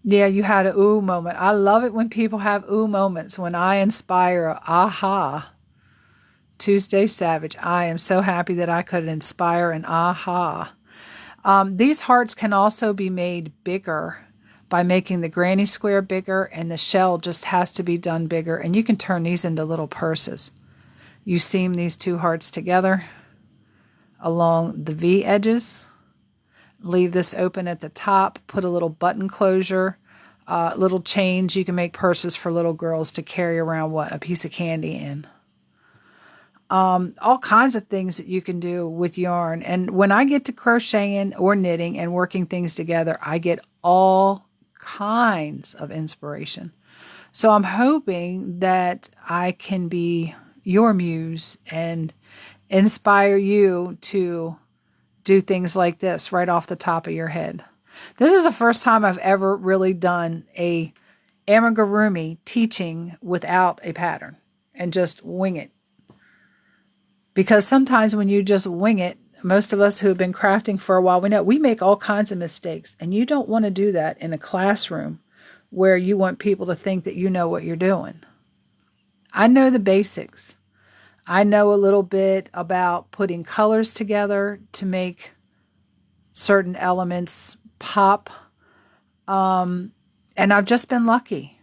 Speaker 1: Yeah, you had a ooh moment. I love it when people have ooh moments, when I inspire a aha. Tuesday Savage. I am so happy that I could inspire an aha. These hearts can also be made bigger by making the granny square bigger, and the shell just has to be done bigger, and you can turn these into little purses. You seam these 2 hearts together along the V edges. Leave this open at the top, put a little button closure, little chains. You can make purses for little girls to carry around a piece of candy in. All kinds of things that you can do with yarn. And when I get to crocheting or knitting and working things together, I get all kinds of inspiration. So I'm hoping that I can be your muse and inspire you to do things like this right off the top of your head. This is the first time I've ever really done a amigurumi teaching without a pattern and just wing it. Because sometimes when you just wing it, most of us who have been crafting for a while, we know we make all kinds of mistakes. And you don't want to do that in a classroom where you want people to think that you know what you're doing. I know the basics. I know a little bit about putting colors together to make certain elements pop. And I've just been lucky.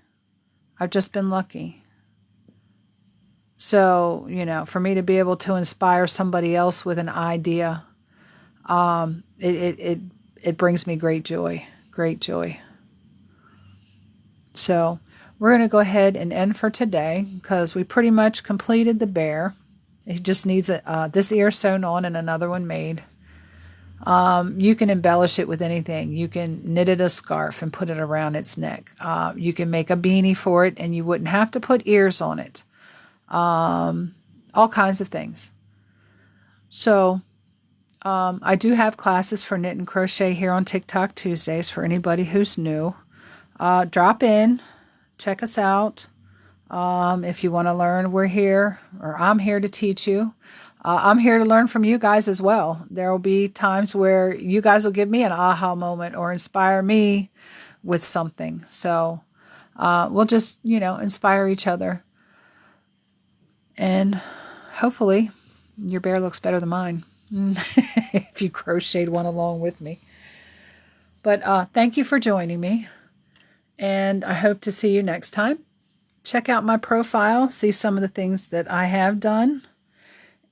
Speaker 1: So, for me to be able to inspire somebody else with an idea, it brings me great joy. So we're going to go ahead and end for today because we pretty much completed the bear. It just needs this ear sewn on and another one made. You can embellish it with anything. You can knit it a scarf and put it around its neck. You can make a beanie for it and you wouldn't have to put ears on it. All kinds of things. So I do have classes for knit and crochet here on TikTok Tuesdays for anybody who's new. Drop in, check us out. If you want to learn, we're here, or I'm here to teach you. I'm here to learn from you guys as well. There will be times where you guys will give me an aha moment or inspire me with something. So we'll just, inspire each other. And hopefully your bear looks better than mine if you crocheted one along with me. But thank you for joining me. And I hope to see you next time. Check out my profile, see some of the things that I have done.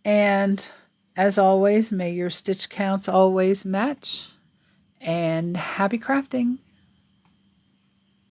Speaker 1: And as always, may your stitch counts always match. And happy crafting.